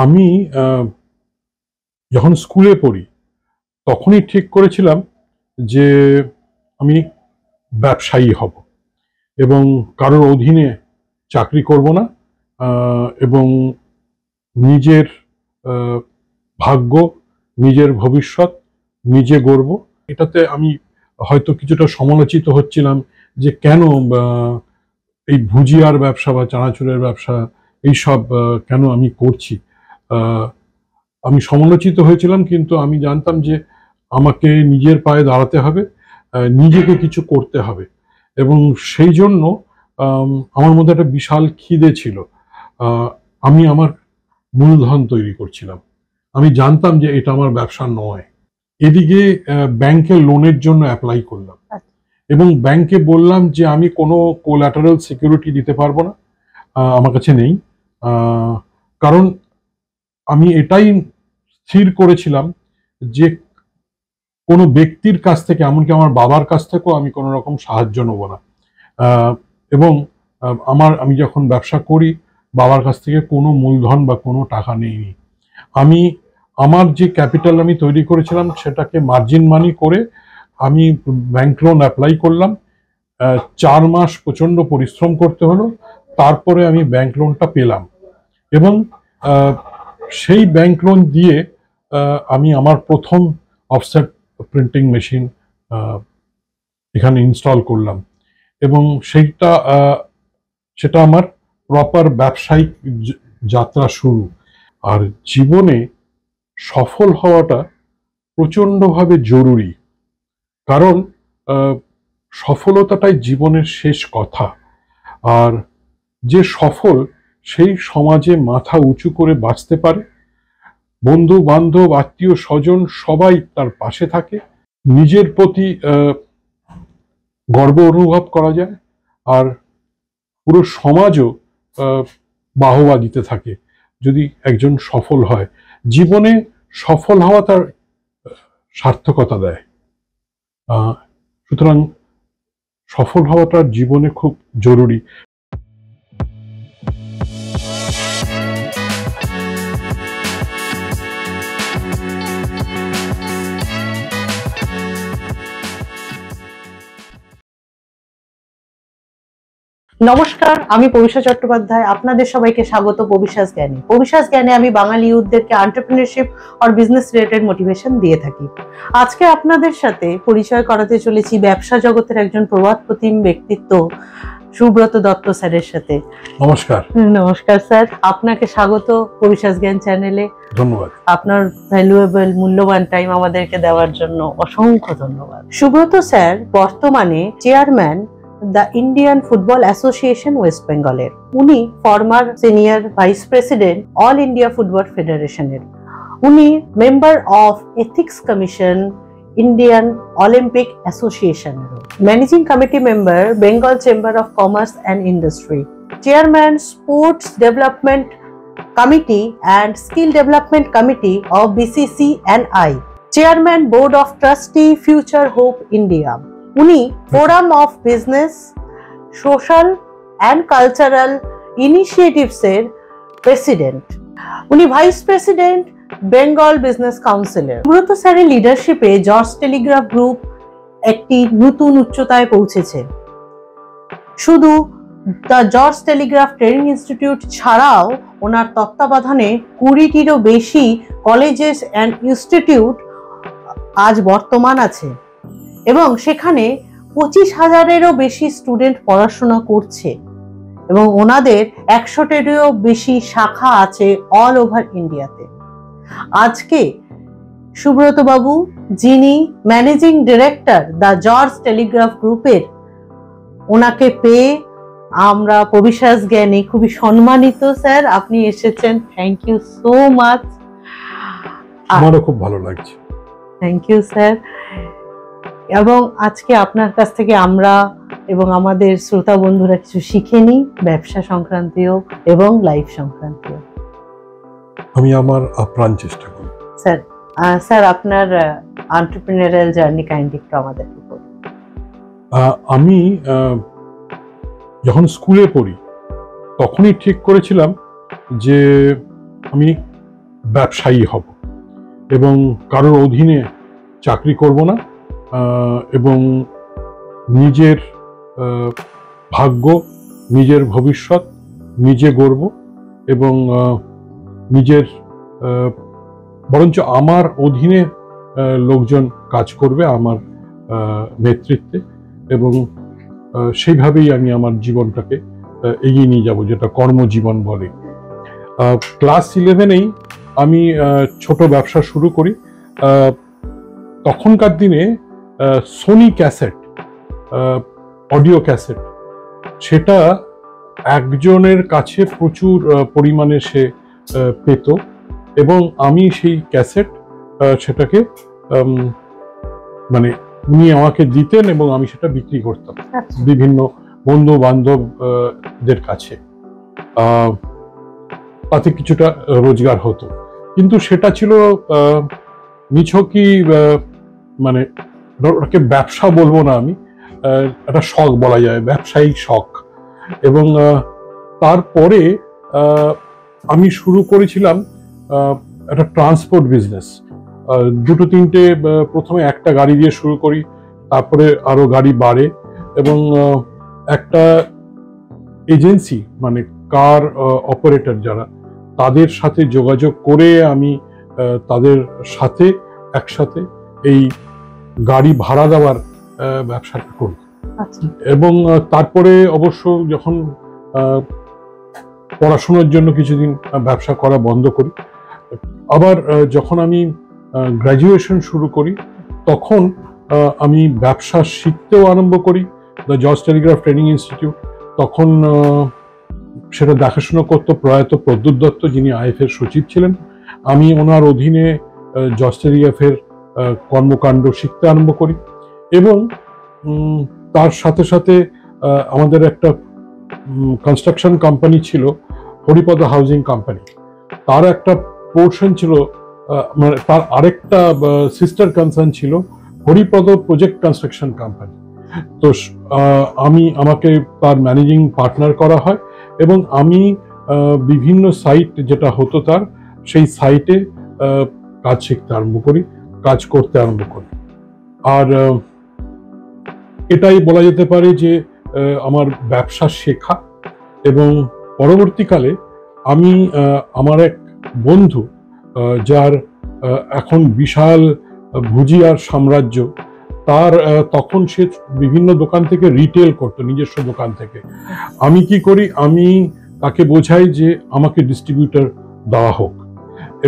আমি যখন স্কুলে পড়ি তখনই ঠিক করেছিলাম যে আমি ব্যবসায়ী হব এবং কারোর অধীনে চাকরি করব না, এবং নিজের ভাগ্য, নিজের ভবিষ্যৎ নিজে গড়ব। এটাতে আমি হয়তো কিছুটা সমালোচিত হচ্ছিলাম যে কেন এই ভুজিয়ার ব্যবসা বা চানাচুরের ব্যবসা এইসব কেন আমি করছি। আমি সমালোচিত হয়েছিলাম, কিন্তু আমি জানতাম যে আমাকে নিজের পায়ে দাঁড়াতে হবে, নিজেকে কিছু করতে হবে, এবং সেই জন্য আমার মধ্যে একটা বিশাল খিদে ছিল। আমি আমার মূলধন তৈরি করছিলাম। আমি জানতাম যে এটা আমার ব্যবসা নয়। এদিকে ব্যাংকে লোনের জন্য অ্যাপ্লাই করলাম এবং ব্যাংকে বললাম যে আমি কোনো কোল্যাটারাল সিকিউরিটি দিতে পারবো না, আমার কাছে নেই। কারণ আমি এটাই স্থির করেছিলাম যে কোনো ব্যক্তির কাছ থেকে, এমনকি আমার বাবার কাছ থেকেও আমি কোনো রকম সাহায্য নেব না। এবং আমি যখন ব্যবসা করি বাবার কাছ থেকে কোনো মূলধন বা কোনো টাকা নেইনি। আমি আমার যে ক্যাপিটাল আমি তৈরি করেছিলাম সেটাকে মার্জিন মানি করে আমি ব্যাংক লোন অ্যাপ্লাই করলাম। 4 মাস প্রচণ্ড পরিশ্রম করতে হলো, তারপরে আমি ব্যাংক লোনটা পেলাম এবং সেই ব্যাংক লোন দিয়ে আমি আমার প্রথম অফসেট প্রিন্টিং মেশিন এখানে ইনস্টল করলাম এবং সেটা আমার প্রপার ব্যবসায়িক যাত্রা শুরু। আর জীবনে সফল হওয়াটা প্রচণ্ডভাবে জরুরি, কারণ সফলতাটাই জীবনের শেষ কথা। আর যে সফল সেই সমাজে মাথা উঁচু করে বাঁচতে পারে, বন্ধু বান্ধব আত্মীয় স্বজন সবাই তার পাশে থাকে, নিজের প্রতি গর্ব অনুভব করা যায়, আর পুরো সমাজও বাহবা দিতে থাকে যদি একজন সফল হয়। জীবনে সফল হওয়া তার সার্থকতা দেয়। সুতরাং সফল হওয়াটা জীবনে খুব জরুরি। নমস্কার, আমি পবিশা চট্টোপাধ্যায়। আপনাদের সবাইকে স্বাগত পবিশাস জ্ঞানে। পবিশাস জ্ঞানে আমি বাঙালি ইউথদেরকে এন্টারপ্রেনারশিপ আর বিজনেস রিলেটেড মোটিভেশন দিয়ে থাকি। আজকে আপনাদের সাথে পরিচয় করাতে চলেছি ব্যবসা জগতের একজন প্রবাদ প্রতিম ব্যক্তিত্ব সুব্রত দত্ত স্যারের সাথে। নমস্কার। নমস্কার স্যার, আপনাকে স্বাগত পবিশাস জ্ঞান চ্যানেলে। ধন্যবাদ। আপনার ভ্যালুয়েবল মূল্যবান টাইম আমাদেরকে দেওয়ার জন্য অসংখ্য ধন্যবাদ। সুব্রত স্যার বর্তমানে chairman the Indian football association west বেঙ্গলের। উনি former senior vice president all India football ফেডারেশনের। উনি member of ethics commission Indian Olympic অ্যাসোসিয়েশনের, managing committee member Bengal chamber of commerce and industry, chairman sports development committee and skill development committee of BCCNI, chairman board of trustee future hope India. উনি forum of business social and cultural initiatives এর president. উনি vice president Bengal business কাউন্সিলের। সুব্রত স্যারের লিডারশিপে George Telegraph group একটি নতুন উচ্চতায় পৌঁছেছে। শুধু the George Telegraph training institute ছাড়াও ওনার তত্ত্বাবধানে 20টিরও বেশি কলেজেস অ্যান্ড ইনস্টিটিউট আজ বর্তমান আছে এবং সেখানে 25,000-এরও বেশি স্টুডেন্ট পড়াশোনা করছে এবং ওনাদের 100-টিরও বেশি শাখা আছে অল ওভার ইন্ডিয়াতে। আজকে সুব্রত বাবু, যিনি managing director the George Telegraph গ্রুপের, ওনাকে পেয়ে আমরা পবিশাস জ্ঞানে খুবই সম্মানিত। স্যার, আপনি এসেছেন, থ্যাংক ইউ সো মাচ। আমারও খুব ভালো লাগছে। Thank you sir. এবং আজকে আপনার কাছ থেকে আমরা এবং আমাদের শ্রোতা বন্ধুরা কিছু শিখে নিই, ব্যবসা সংক্রান্তীয় এবং লাইফ সংক্রান্তীয়। আমি আমার আপ্রাণ চেষ্টা করি। স্যার আপনার এন্টারপ্রেনারিয়াল জার্নি কাইন্ডলি একটু আমাদের বলুন। আমি যখন স্কুলে পড়ি তখনই ঠিক করেছিলাম যে আমি ব্যবসায়ী হব এবং কারোর অধীনে চাকরি করব না, এবং নিজের ভাগ্য, নিজের ভবিষ্যৎ নিজে গড়ব এবং নিজের বরঞ্চ আমার অধীনে লোকজন কাজ করবে আমার নেতৃত্বে, এবং সেইভাবেই আমি আমার জীবনটাকে এগিয়ে নিয়ে যাব, যেটা কর্মজীবন বলে। ক্লাস 11-এই আমি ছোট ব্যবসা শুরু করি। তখনকার দিনে সোনি ক্যাসেট, অডিও ক্যাসেট, সেটা একজনের কাছে প্রচুর পরিমাণে সে পেত, এবং আমি সেই ক্যাসেট সেটাকে মানে উনি আমাকে দিতেন এবং আমি সেটা বিক্রি করতাম বিভিন্ন বন্ধু বান্ধবদের কাছে। তাতে কিছুটা রোজগার হতো, কিন্তু সেটা ছিল নিছকই মানে ওটাকে ব্যবসা বলবো না, আমি একটা শখ বলা যায়, ব্যবসায়িক শখ। এবং তারপরে আমি শুরু করেছিলাম একটা ট্রান্সপোর্ট বিজনেস। দুটো তিনটে, প্রথমে একটা গাড়ি দিয়ে শুরু করি, তারপরে আরো গাড়ি বাড়ে, এবং একটা এজেন্সি মানে কার অপারেটর যারা, তাদের সাথে যোগাযোগ করে আমি তাদের সাথে একসাথে এই গাড়ি ভাড়া দেওয়ার ব্যবসাটা করি। এবং তারপরে অবশ্য যখন পড়াশোনার জন্য কিছুদিন ব্যবসা করা বন্ধ করি, আবার যখন আমি গ্র্যাজুয়েশন শুরু করি তখন আমি ব্যবসা শিখতেও আরম্ভ করি, the George Telegraph training institute. তখন সেটা দেখাশোনা করতো প্রয়াত প্রদ্যুৎ দত্ত, যিনি আইএফের সচিব ছিলেন। আমি ওনার অধীনে জর্জ টেলিগ্রাফের কর্মকাণ্ড শিখতে আরম্ভ করি, এবং তার সাথে সাথে আমাদের একটা কনস্ট্রাকশন কোম্পানি ছিল, হরিপদ হাউজিং কোম্পানি। তার একটা পোর্শন ছিল, মানে তার আরেকটা সিস্টার কনসার্ন ছিল হরিপদ প্রজেক্ট কনস্ট্রাকশন কোম্পানি। তো আমাকে তার ম্যানেজিং পার্টনার করা হয়, এবং আমি বিভিন্ন সাইট যেটা হতো তার, সেই সাইটে কাজ শিখতে আরম্ভ করি, কাজ করতে আরম্ভ করি। আর এটাই বলা যেতে পারে যে আমার ব্যবসা শেখা। এবং পরবর্তীকালে আমি আমার এক বন্ধু, যার এখন বিশাল ভুজিয়ার সাম্রাজ্য, তার তখন সে বিভিন্ন দোকান থেকে রিটেল করতো, নিজস্ব দোকান থেকে। আমি কি করি, আমি তাকে বোঝাই যে আমাকে ডিস্ট্রিবিউটর দেওয়া হোক,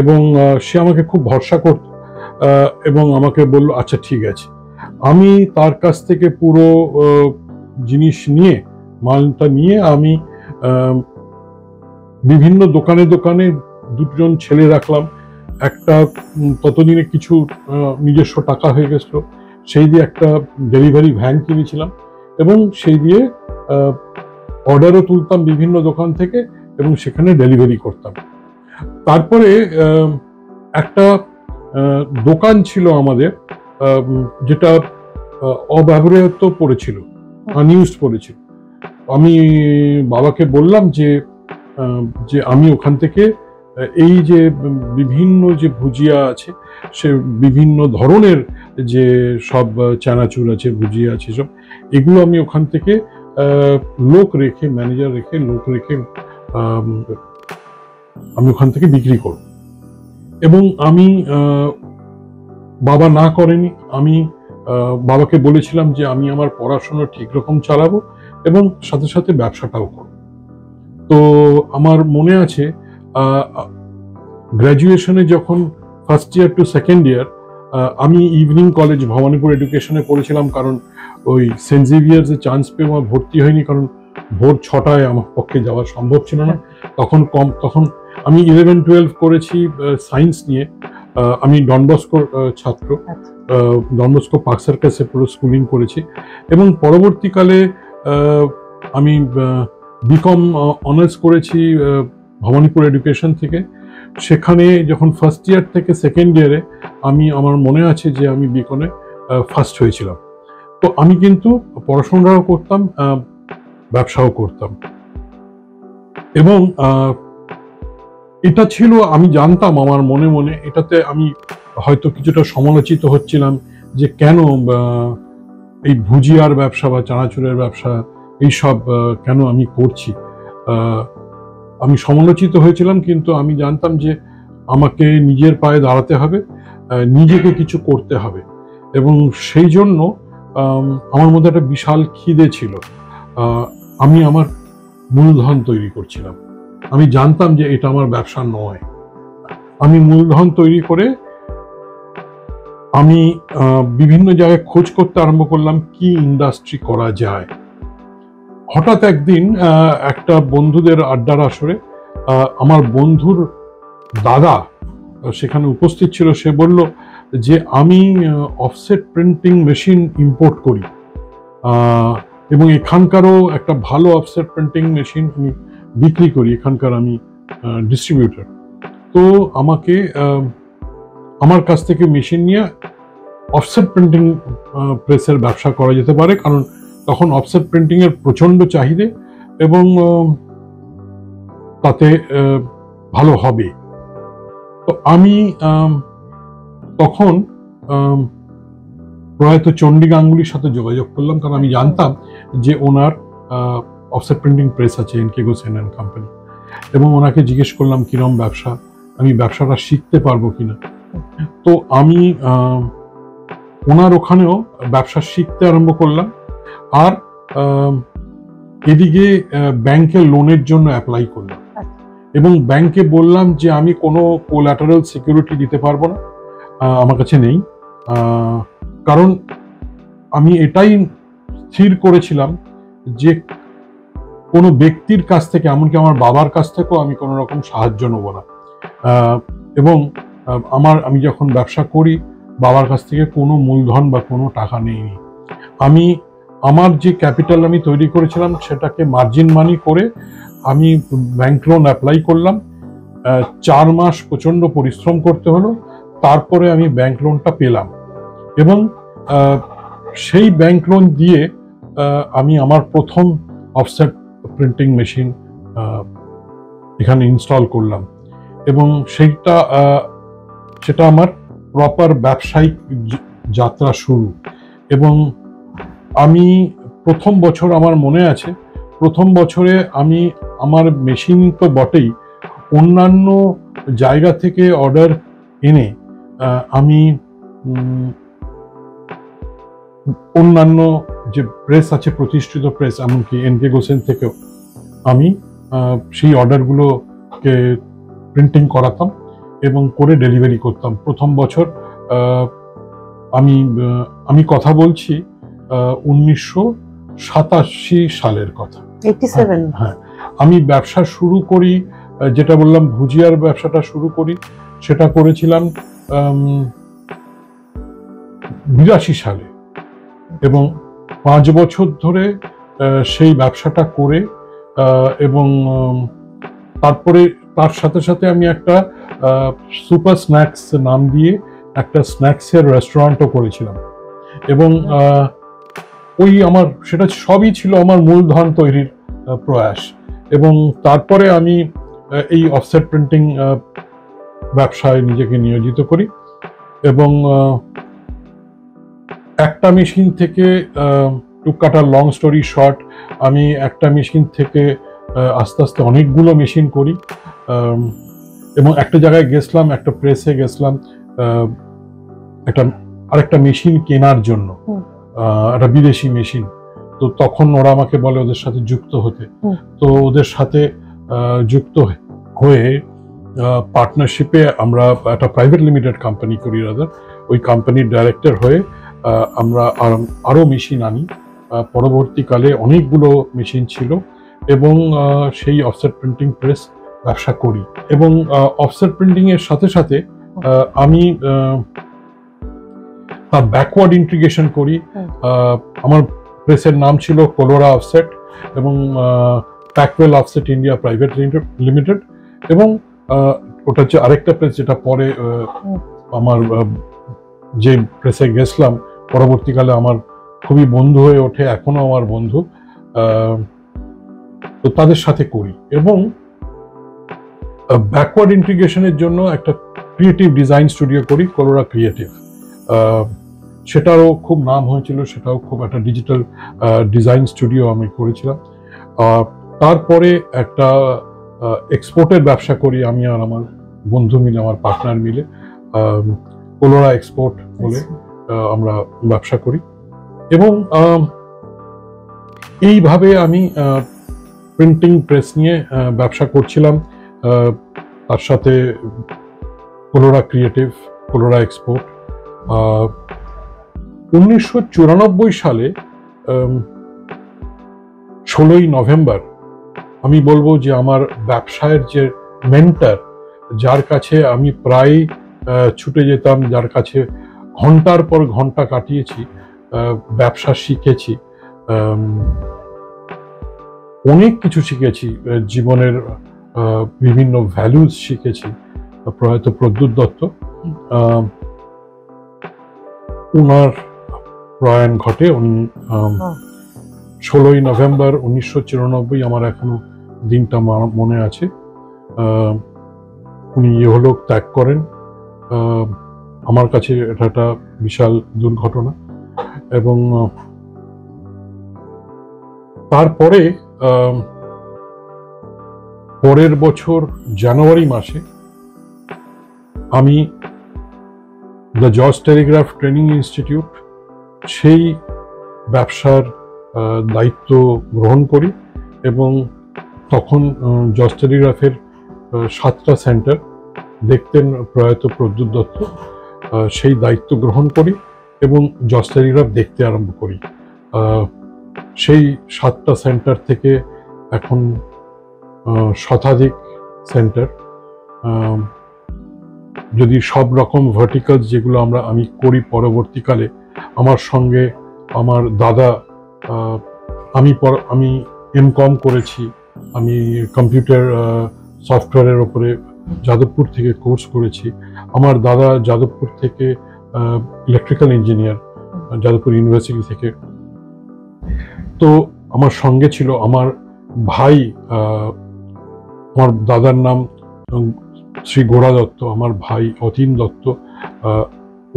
এবং সে আমাকে খুব ভরসা করত, এবং আমাকে বলল আচ্ছা ঠিক আছে। আমি তার কাছ থেকে পুরো জিনিস নিয়ে, মালটা নিয়ে, আমি বিভিন্ন দোকানে দোকানে দুজন ছেলে রাখলাম। একটা ততদিনে কিছু নিজস্ব টাকা হয়ে গেছিল, সেই দিয়ে একটা ডেলিভারি ভ্যান কিনেছিলাম, এবং সেই দিয়ে অর্ডারও তুলতাম বিভিন্ন দোকান থেকে, এবং সেখানে ডেলিভারি করতাম। তারপরে একটা দোকান ছিল আমাদের, যেটা অব্যবহৃত পড়েছিল, আনইউজড পড়েছিল। আমি বাবাকে বললাম যে আমি ওখান থেকে এই যে বিভিন্ন যে ভুজিয়া আছে, সে বিভিন্ন ধরনের যে সব চানাচুর আছে, ভুজিয়া আছে, সব এগুলো আমি ওখান থেকে লোক রেখে, ম্যানেজার রেখে, লোক রেখে আমি ওখান থেকে বিক্রি করব। এবং আমি, বাবা না করেনি, আমি বাবাকে বলেছিলাম যে আমি আমার পড়াশোনা ঠিক রকম চালাবো এবং সাথে সাথে ব্যবসাটাও করব। তো আমার মনে আছে গ্র্যাজুয়েশনে যখন first year to second year, আমি ইভিনিং কলেজ ভবানীপুর এডুকেশনে পড়েছিলাম, কারণ ওই সেন্ট জেভিয়ার্সে চান্স পেয়ে আমার ভর্তি হয়নি, কারণ ভোর 6টায় আমার পক্ষে যাওয়া সম্ভব ছিল না। তখন আমি 11-12 করেছি সায়েন্স নিয়ে। আমি ডন বস্কোর ছাত্র, ডন বস্কো পার্ক সার্কাসে পুরো স্কুলিং করেছি, এবং পরবর্তীকালে আমি বিকম অনার্স করেছি ভবানীপুর এডুকেশন থেকে। সেখানে যখন ফার্স্ট ইয়ার থেকে সেকেন্ড ইয়ারে আমার মনে আছে যে আমি বিকমে ফার্স্ট হয়েছিলাম। তো আমি কিন্তু পড়াশোনাও করতাম, ব্যবসাও করতাম। এবং এটা ছিল, আমি জানতাম আমার মনে মনে, এটাতে আমি হয়তো কিছুটা সমালোচিত হচ্ছিলাম যে কেন এই ভুজিয়ার ব্যবসা বা চানাচুরের ব্যবসা এইসব কেন আমি করছি। আমি সমালোচিত হয়েছিলাম, কিন্তু আমি জানতাম যে আমাকে নিজের পায়ে দাঁড়াতে হবে, নিজেকে কিছু করতে হবে, এবং সেই জন্য আমার মধ্যে একটা বিশাল খিদে ছিল। আমি আমার মূলধন তৈরি করছিলাম। আমি জানতাম যে এটা আমার ব্যবসা নয়। আমি মূলধন তৈরি করে আমি বিভিন্ন জায়গায় খোঁজ করতে আরম্ভ করলাম কি ইন্ডাস্ট্রি করা যায়। হঠাৎ একদিন একটা বন্ধুদের আড্ডার আসরে আমার বন্ধুর দাদা সেখানে উপস্থিত ছিল। সে বলল যে আমি অফসেট প্রিন্টিং মেশিন ইম্পোর্ট করি, এবং এখানকারও একটা ভালো অফসেট প্রিন্টিং মেশিন আমি বিক্রি করি, এখানকার আমি ডিস্ট্রিবিউটর। তো আমাকে আমার কাছ থেকে মেশিন নিয়ে অফসেট প্রিন্টিং প্রেসের ব্যবসা করা যেতে পারে, কারণ তখন অফসেট প্রিন্টিং এর প্রচন্ড চাহিদা এবং তাতে ভালো হবে। তো আমি তখন প্রয়াত চণ্ডী গাঙ্গুলির সাথে যোগাযোগ করলাম, কারণ আমি জানতাম যে ওনার অফসেট প্রিন্টিং প্রেস আছে, এনকে গোসেন অ্যান্ড কোম্পানি, এবং ওনাকে জিজ্ঞেস করলাম কিরম ব্যবসা, আমি ব্যবসাটা শিখতে পারবো কিনা। তো আমি ওনার ওখানেও ব্যবসা শিখতে আরম্ভ করলাম, আর এদিকে ব্যাংকে লোনের জন্য অ্যাপ্লাই করলাম, এবং ব্যাংকে বললাম যে আমি কোনো কোল্যাটারাল সিকিউরিটি দিতে পারবো না, আমার কাছে নেই, কারণ আমি এটাই স্থির করেছিলাম যে কোনো ব্যক্তির কাছ থেকে, এমনকি আমার বাবার কাছ থেকেও আমি কোনো রকম সাহায্য নেব না, এবং আমি যখন ব্যবসা করি বাবার কাছ থেকে কোনো মূলধন বা কোনো টাকা নেইনি। আমি আমার যে ক্যাপিটাল আমি তৈরি করেছিলাম সেটাকে মার্জিন মানি করে আমি ব্যাংক লোন অ্যাপ্লাই করলাম। 4 মাস প্রচন্ড পরিশ্রম করতে হলো, তারপরে আমি ব্যাংক লোনটা পেলাম, এবং সেই ব্যাংক লোন দিয়ে আমি আমার প্রথম অফসেট প্রিন্টিং মেশিন এখানে ইনস্টল করলাম, এবং সেটা আমার প্রপার ব্যবসায়িক যাত্রা শুরু। এবং আমি প্রথম বছর, আমার মনে আছে, প্রথম বছরে আমি আমার মেশিন তো বটেই, অন্যান্য জায়গা থেকে অর্ডার এনে আমি অন্যান্য যে প্রেস আছে, প্রতিষ্ঠিত প্রেস, এমনকি এনকে গোসেন থেকেও আমি সেই অর্ডারগুলোকে প্রিন্টিং করাতাম এবং করে ডেলিভারি করতাম। প্রথম বছর আমি কথা বলছি 1987 সালের কথা। 87? হ্যাঁ, আমি ব্যবসা শুরু করি, যেটা বললাম ভুজিয়ার ব্যবসাটা শুরু করি, সেটা করেছিলাম 82 সালে, এবং 5 বছর ধরে সেই ব্যবসাটা করে, এবং তারপরে তার সাথে সাথে আমি একটা সুপার স্ন্যাক্স নাম দিয়ে একটা স্ন্যাক্সের রেস্টুরেন্টও করেছিলাম, এবং সেটা সবই ছিল আমার মূলধন তৈরির প্রয়াস। এবং তারপরে আমি এই অফসেট প্রিন্টিং ব্যবসায় নিজেকে নিয়োজিত করি, এবং একটা মেশিন থেকে, two cut a long story short, আমি একটা মেশিন থেকে আস্তে আস্তে অনেকগুলো মেশিন করি, এবং একটা জায়গায় গেছিলাম, একটা প্রেসে গেছিলাম আরেকটা মেশিন কেনার জন্য, একটা বিদেশি মেশিন। তো তখন ওরা আমাকে বলে ওদের সাথে যুক্ত হতে। তো ওদের সাথে যুক্ত হয়ে পার্টনারশিপে আমরা একটা প্রাইভেট লিমিটেড কোম্পানি করি, ওই কোম্পানির ডাইরেক্টর হয়ে আমরা আরো মেশিন আনি। পরবর্তীকালে অনেকগুলো মেশিন ছিল, এবং সেই অফসেট প্রিন্টিং প্রেস ব্যবসা করি। এবং অফসেট প্রিন্টিং এর সাথে সাথে আমি তার ব্যাকওয়ার্ড ইন্টিগ্রেশন করি। আমার প্রেসের নাম ছিল কোলোরা অফসেট, এবং প্যাকওয়েল অফসেট ইন্ডিয়া প্রাইভেট লিমিটেড, এবং ওটা হচ্ছে আরেকটা প্রেস যেটা পরে আমার যে প্রেসে গেছিলাম পরবর্তীকালে আমার খুবই বন্ধু হয়ে ওঠে, এখনো আমার বন্ধু। তো তাদের সাথে করি, এবং ব্যাকওয়ার্ড ইন্টিগ্রেশনের জন্য একটা ক্রিয়েটিভ ডিজাইন স্টুডিও করি, কোলোরা ক্রিয়েটিভ। সেটারও খুব নাম হয়েছিল, সেটাও খুব একটা ডিজিটাল ডিজাইন স্টুডিও আমি করেছিলাম। তারপরে একটা এক্সপোর্টের ব্যবসা করি আমি আর আমার বন্ধু মিলে, আমার পার্টনার মিলে, কোলোরা এক্সপোর্ট বলে আমরা ব্যবসা করি। এবং এইভাবে আমি প্রিন্টিং প্রেস নিয়ে ব্যবসা করছিলাম, তার সাথে কোলোরা ক্রিয়েটিভ, কোলোরা এক্সপোর্ট। 1994 সালে 16ই নভেম্বর আমি বলবো যে আমার ব্যবসায়ের যে মেন্টর, যার কাছে আমি প্রায় ছুটে যেতাম, যার কাছে ঘন্টার পর ঘন্টা কাটিয়েছি, ব্যবসা শিখেছি, অনেক কিছু শিখেছি, জীবনের বিভিন্ন ভ্যালুজ শিখেছি, প্রয়াত প্রদ্যুৎ দত্ত। ওনার প্রয়াণ ঘটে 16ই নভেম্বর 1994। আমার এখনো দিনটা মনে আছে। উনি ইহলোক ত্যাগ করেন। আমার কাছে এটা একটা বিশাল দুর্ঘটনা। এবং তারপরে পরের বছর জানুয়ারি মাসে আমি the George Telegraph training institute, সেই ব্যবসার দায়িত্ব গ্রহণ করি। এবং তখন জর্জ টেলিগ্রাফের 7টা সেন্টার দেখতেন প্রয়াত প্রদ্যুৎ দত্ত। সেই দায়িত্ব গ্রহণ করি এবং জর্জ টেলিগ্রাফ দেখতে আরম্ভ করি। সেই 7টা সেন্টার থেকে এখন শতাধিক সেন্টার। যদি সব রকম ভার্টিকালস যেগুলো আমি করি পরবর্তীকালে, আমার সঙ্গে আমার দাদা, আমি এমকম করেছি, আমি কম্পিউটার সফটওয়্যারের ওপরে যাদবপুর থেকে কোর্স করেছি। আমার দাদা যাদবপুর থেকে ইলেকট্রিক্যাল ইঞ্জিনিয়ার, যাদবপুর ইউনিভার্সিটি থেকে। তো আমার সঙ্গে ছিল আমার ভাই, আমার দাদার নাম শ্রী গোড়া দত্ত, আমার ভাই অতীন দত্ত,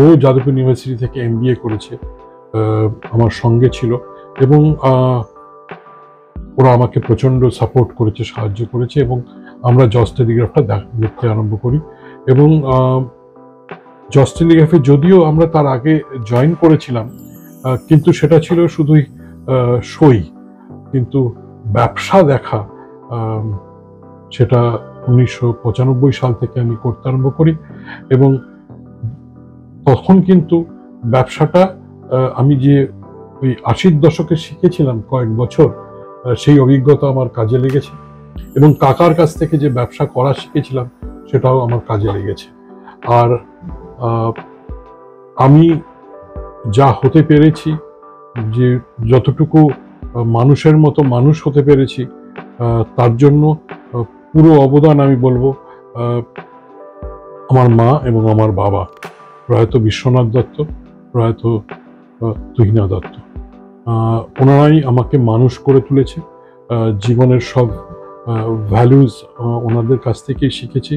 ও যাদবপুর ইউনিভার্সিটি থেকে MBA করেছে, আমার সঙ্গে ছিল। এবং ওরা আমাকে প্রচন্ড সাপোর্ট করেছে, সাহায্য করেছে, এবং আমরা জর্জ টেলিগ্রাফটা দেখতে আরম্ভ করি। এবং জর্জ টেলিগ্রাফে যদিও আমরা তার আগে জয়েন করেছিলাম, কিন্তু সেটা ছিল শুধুই সই, কিন্তু ব্যবসা দেখা সেটা 1995 সাল থেকে আমি করতে আরম্ভ করি। এবং তখন কিন্তু ব্যবসাটা আমি যে ওই 80-র দশকে শিখেছিলাম কয়েক বছর, সেই অভিজ্ঞতা আমার কাজে লেগেছে। এবং কাকার কাছ থেকে যে ব্যবসা করা শিখেছিলাম সেটাও আমার কাজে লেগেছে। আর আমি যা হতে পেরেছি, যে যতটুকু মানুষের মতো মানুষ হতে পেরেছি, তার জন্য পুরো অবদান আমি বলবো আমার মা এবং আমার বাবা, প্রয়াত বিশ্বনাথ দত্ত, প্রয়াত তুহিনা দত্ত। ওনারাই আমাকে মানুষ করে তুলেছে। জীবনের সব ভ্যালুজ ওনাদের কাছ থেকেই শিখেছি।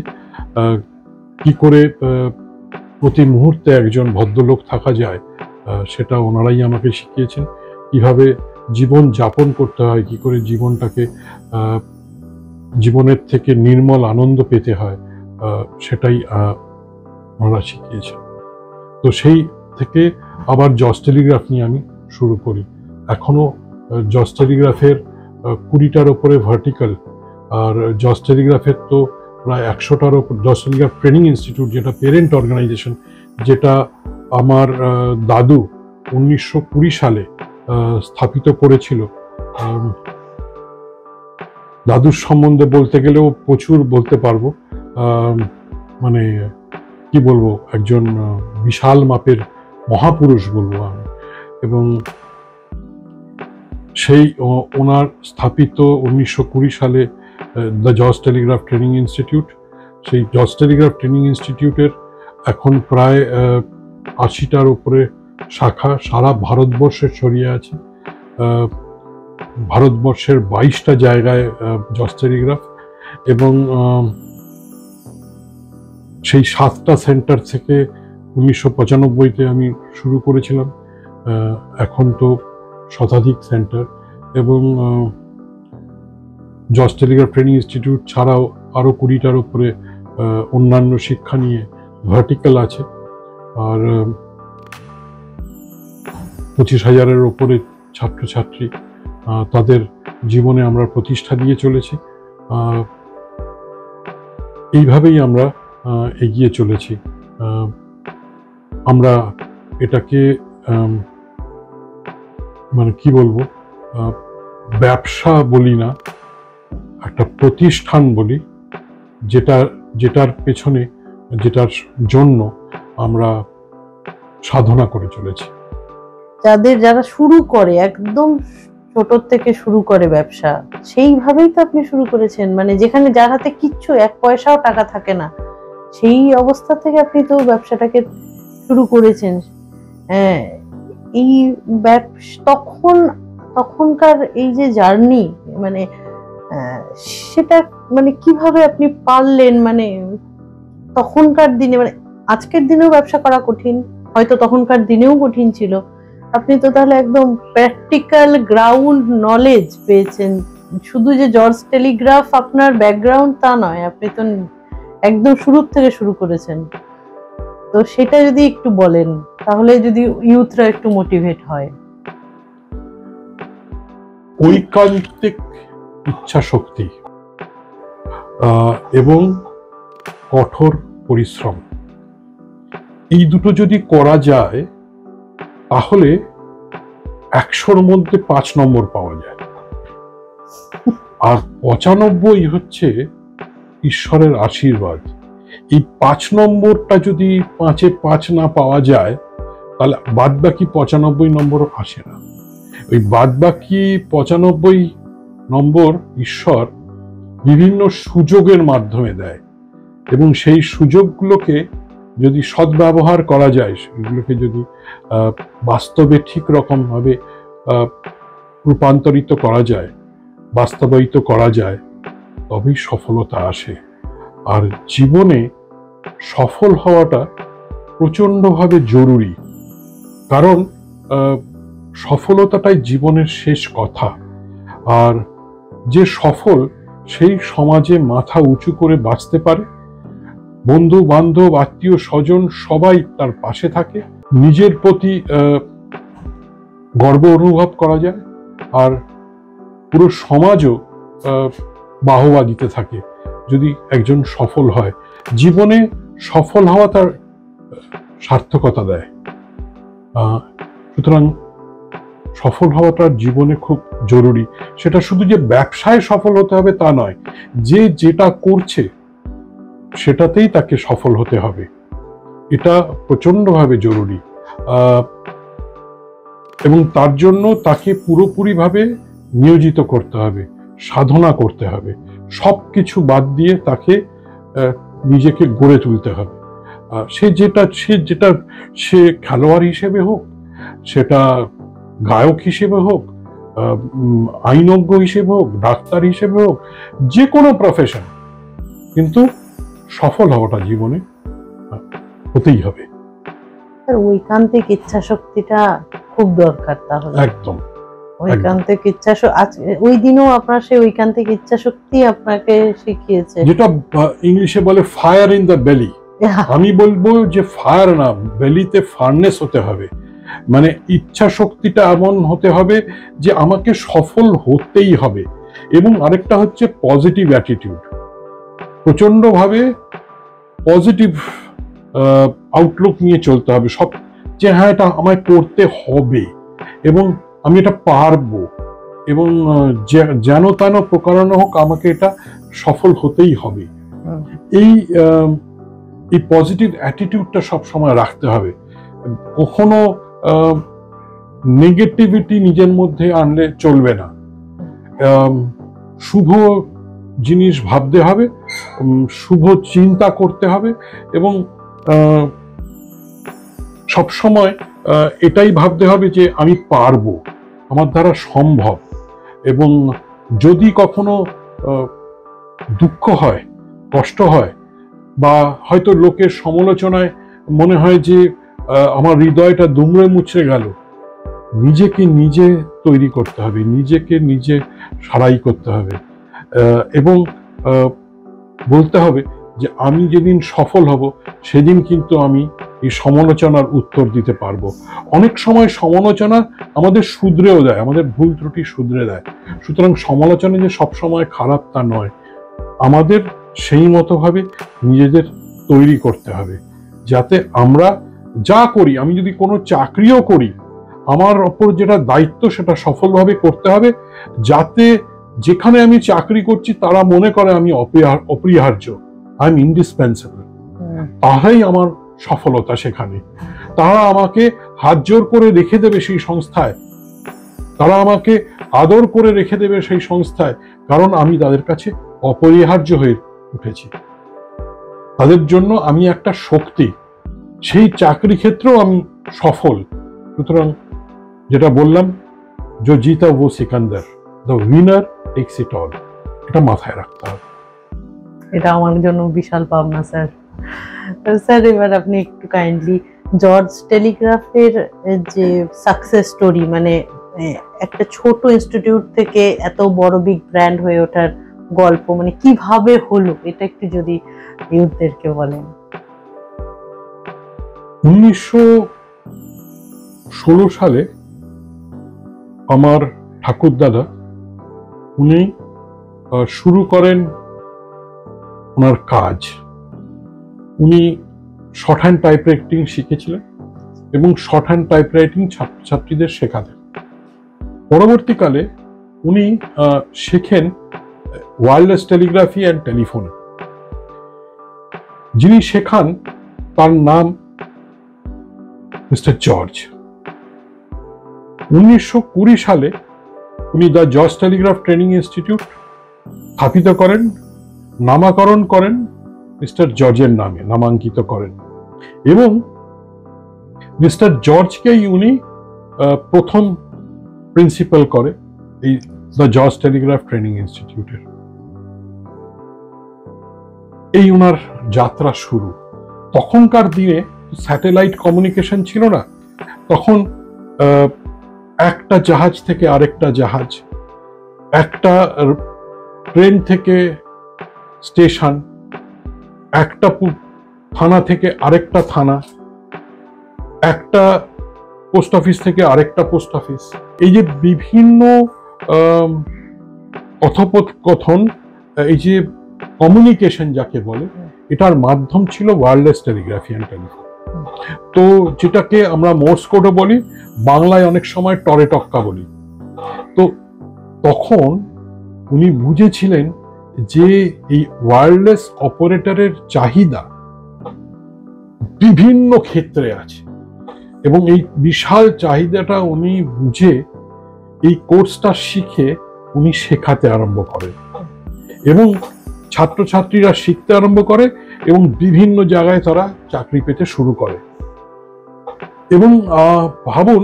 কি করে প্রতি মুহূর্তে একজন ভদ্রলোক থাকা যায়, সেটা ওনারাই আমাকে শিখিয়েছেন। কিভাবে জীবন যাপন করতে হয়, কি করে জীবনটাকে, জীবনের থেকে নির্মল আনন্দ পেতে হয়, সেটাই ওনারা শিখিয়েছেন। তো সেই থেকে আবার জর্জ টেলিগ্রাফ নিয়ে আমি শুরু করি। এখনো জর্জ টেলিগ্রাফের 20টার ওপরে ভার্টিক্যাল, আর জর্জ টেলিগ্রাফের তো প্রায় 100টার ওপর। জর্জ টেলিগ্রাফ ট্রেনিং ইনস্টিটিউট, যেটা পেরেন্ট অর্গানাইজেশন, যেটা আমার দাদু 1920 সালে স্থাপিত করেছিল। দাদুর সম্বন্ধে বলতে গেলেও প্রচুর বলতে পারবো। মানে কি বলবো, একজন বিশাল মাপের মহাপুরুষ বলবো আমি। এবং সেই ওনার স্থাপিত 1920 সালে the George Telegraph training institute, সেই জর্জ টেলিগ্রাফ ট্রেনিং ইনস্টিটিউটের এখন প্রায় 80টার উপরে শাখা সারা ভারতবর্ষে ছড়িয়ে আছে। ভারতবর্ষের 22টা জায়গায় জর্জ টেলিগ্রাফ। এবং সেই 7টা সেন্টার থেকে 1995-তে আমি শুরু করেছিলাম। এখন তো শতাধিক সেন্টার, এবং জর্জ টেলিগ্রাফ ট্রেনিং ইনস্টিটিউট ছাড়াও আরও 20টার উপরে অন্যান্য শিক্ষা নিয়ে ভার্টিক্যাল আছে। আর 25,000-এর ওপরে ছাত্রছাত্রী, তাদের জীবনে আমরা প্রতিষ্ঠা দিয়ে চলেছি। এইভাবেই আমরা এগিয়ে চলেছি। আমরা এটাকে মানে কি বলবো, ব্যবসা বলি না, একটা প্রতিষ্ঠান বলি, যেটার পেছনে, যেটার জন্য আমরা সাধনা করে চলেছি। যারা শুরু করে, একদম ছোট থেকে শুরু করে ব্যবসা, সেইভাবেই তো আপনি শুরু করেছেন, মানে যেখানে যার হাতে কিচ্ছু, 1 পয়সাও টাকা থাকে না, সেই অবস্থা থেকে আপনি তো ব্যবসাটাকে শুরু করেছেন। এই তখনকার এই যে জার্নি, মানে সেটা মানে কিভাবে আপনি পারলেন, মানে তখনকার দিনে, মানে আজকের দিনেও ব্যবসা করা কঠিন, হয়তো তখনকার দিনেও কঠিন ছিল, আপনি তো তাহলে একদম প্র্যাকটিক্যাল গ্রাউন্ড নলেজ পেয়েছেন। শুধু যে জর্জ টেলিগ্রাফ আপনার ব্যাকগ্রাউন্ড তা নয়, আপনি তো একদম শুরু থেকে শুরু করেছেন। তো সেটা যদি একটু বলেন, তাহলে যদি ইউথরা একটু মোটিভেট হয়। ঐকান্তিক ইচ্ছা শক্তি এবং কঠোর পরিশ্রম, এই দুটো যদি করা যায় তাহলে 100-র মধ্যে 5 নম্বর পাওয়া যায়। আর 95 হচ্ছে ঈশ্বরের আশীর্বাদ। এই 5 নম্বরটা যদি 5-এ 5 না পাওয়া যায়, তাহলে বাদ বাকি 95 নম্বরও আসে না। ওই বাদ বাকি 95 নম্বর ঈশ্বর বিভিন্ন সুযোগের মাধ্যমে দেয়, এবং সেই সুযোগগুলোকে যদি সদ্ব্যবহার করা যায়, সেগুলোকে যদি বাস্তবে ঠিক রকম ভাবে রূপান্তরিত করা যায়, বাস্তবায়িত করা যায়, তবেই সফলতা আসে। আর জীবনে সফল হওয়াটা প্রচণ্ডভাবে জরুরি, কারণ সফলতাটাই জীবনের শেষ কথা। আর যে সফল, সেই সমাজে মাথা উঁচু করে বাঁচতে পারে, বন্ধু বান্ধব আত্মীয় স্বজন সবাই তার পাশে থাকে, নিজের প্রতি গর্ব অনুভব করা যায়, আর পুরো সমাজও বাহবা দিতে থাকে যদি একজন সফল হয়। জীবনে সফল হওয়া তার সার্থকতা দেয়। সুতরাং সফল হওয়াটা জীবনে খুব জরুরি। সেটা শুধু যে ব্যবসায় সফল হতে হবে তা নয়, যে যেটা করছে সেটাতেই তাকে সফল হতে হবে, এটা প্রচণ্ডভাবে জরুরি। এবং তার জন্য তাকে পুরোপুরিভাবে নিয়োজিত করতে হবে, সাধনা করতে হবে, সবকিছু বাদ দিয়ে তাকে নিজেকে গড়ে তুলতে হবে। সে খেলোয়াড় হিসেবে হোক, সেটা গায়ক হিসেবে হোক, আইনজ্ঞ হিসেবে হোক, ডাক্তার হিসেবে হোক, যে কোনো প্রফেশন, কিন্তু সফল হওয়াটা জীবনে হতেই হবে। ঐকান্তিক ইচ্ছা শক্তিটা খুব দরকার। তাহলে একদম ঐকান্তিক ইচ্ছা, ওই দিনও আপনার সেই ঐকান্তিক ইচ্ছা শক্তি আপনাকে শিখিয়েছে, যেটা ইংলিশে বলে ফায়ার ইন দ্য বেলি। আমি বলবো যে ফায়ার না, বেলিতে ফার্নেস হতে হবে। মানে ইচ্ছা শক্তিটা এমন হতে হবে যে আমাকে সফল হতেই হবে। এবং আরেকটা হচ্ছে পজিটিভ অ্যাটিটিউড, প্রচন্ডভাবে পজিটিভ আউটলুক নিয়ে চলতে হবে সব, যে হ্যাঁ এটা আমায় করতে হবে এবং আমি এটা পারবো, এবং যেন তেন প্রকারণ হোক আমাকে এটা সফল হতেই হবে। এই পজিটিভ অ্যাটিটিউডটা সব সময় রাখতে হবে। কখনো নেগেটিভিটি নিজের মধ্যে আনলে চলবে না। শুভ জিনিস ভাবতে হবে, শুভ চিন্তা করতে হবে, এবং সব সময় এটাই ভাবতে হবে যে আমি পারবো, আমার দ্বারা সম্ভব। এবং যদি কখনো দুঃখ হয়, কষ্ট হয়, বা হয়তো লোকের সমালোচনায় মনে হয় যে আমার হৃদয়টা দুমড়ে মুচড়ে গেল, নিজেকে নিজে তৈরি করতে হবে, নিজেকে নিজে সারাই করতে হবে, এবং বলতে হবে যে আমি যেদিন সফল হব সেদিন কিন্তু আমি এই সমালোচনার উত্তর দিতে পারবো। অনেক সময় সমালোচনা আমাদের শুধরেও দেয়, আমাদের ভুল ত্রুটি শুধরে দেয়। সুতরাং সমালোচনা যে সবসময় খারাপ তা নয়, আমাদের সেই মতোভাবে নিজেদের তৈরি করতে হবে যাতে আমরা যা করি, আমি যদি কোনো চাকরিও করি, আমার ওপর যেটা দায়িত্ব সেটা সফলভাবে করতে হবে, যাতে যেখানে আমি চাকরি করছি তারা মনে করে আমি অপরিহার্য, আই এম ইন্ডিসপেন্সেবল। তাহলেই আমার সফলতা সেখানে। তারা আমাকে হাত জোর করে রেখে দেবে সেই সংস্থায়, তারা আমাকে আদর করে রেখে দেবে সেই সংস্থায়, কারণ আমি তাদের কাছে অপরিহার্য হয়ে উঠেছি। তাদের জন্য আমি একটা শক্তি, সেই চাকরি ক্ষেত্রেও আমি সফল। সুতরাং যেটা বললাম, जो जीता वो Sikandar, the winner tax it all, এটা মাথায় রাখতে হবে। এটা আমার জন্য বিশাল পাওনা স্যার। স্যার এবার আপনি একটু কাইন্ডলি জর্জ টেলিগ্রাফের যে সাকসেস স্টোরি, মানে একটা ছোট ইনস্টিটিউট থেকে এত বড় বিগ ব্র্যান্ড হয়ে ওঠার গল্প, মানে কিভাবে হলো, এটা একটু যদি ইউথদেরকে বলেন। 1916 সালে আমার ঠাকুরদাদা, উনি শুরু করেন ওনার কাজ। উনি শর্ট হ্যান্ড টাইপরাইটিং শিখেছিলেন এবং শর্ট হ্যান্ড টাইপরাইটিং ছাত্রছাত্রীদের শেখাতেন। পরবর্তীকালে উনি শেখেন ওয়্যারলেস টেলিগ্রাফি অ্যান্ড টেলিফোন। যিনি শেখান তার নাম মিস্টার জর্জ। 1920 সালে উনি the George Telegraph training institute স্থাপিত করেন, নামাকরণ করেন মিস্টার জর্জের নামে, নামাঙ্কিত করেন, এবং মিস্টার জর্জকেই উনি প্রথম প্রিন্সিপাল করে এই দ্য জর্জ টেলিগ্রাফ ট্রেনিং ইনস্টিটিউটের। এই ওনার যাত্রা শুরু। তখনকার দিনে স্যাটেলাইট কমিউনিকেশন ছিল না, তখন একটা জাহাজ থেকে আরেকটা জাহাজ, একটা ট্রেন থেকে স্টেশন, একটা থানা থেকে আরেকটা থানা, একটা পোস্ট অফিস থেকে আরেকটা পোস্ট অফিস, এই যে বিভিন্ন কথোপকথন, এই যে কমিউনিকেশন যাকে বলে, এটার মাধ্যম ছিল ওয়্যারলেস টেলিগ্রাফি অ্যান্ড টেলিফোন। তো যেটাকে আমরা মোর্স কোডও বলি, বাংলায় অনেক সময় টরে টক্কা বলি। তো তখন উনি বুঝেছিলেন যে এই ওয়্যারলেস অপারেটরের চাহিদা বিভিন্ন ক্ষেত্রে আছে, এবং এই বিশাল চাহিদাটা উনি বুঝে এই কোর্সটা শিখে উনি শেখাতে আরম্ভ করেন, এবং ছাত্রছাত্রীরা শিখতে আরম্ভ করে এবং বিভিন্ন জায়গায় তারা চাকরি পেতে শুরু করে। এবং ভাবুন,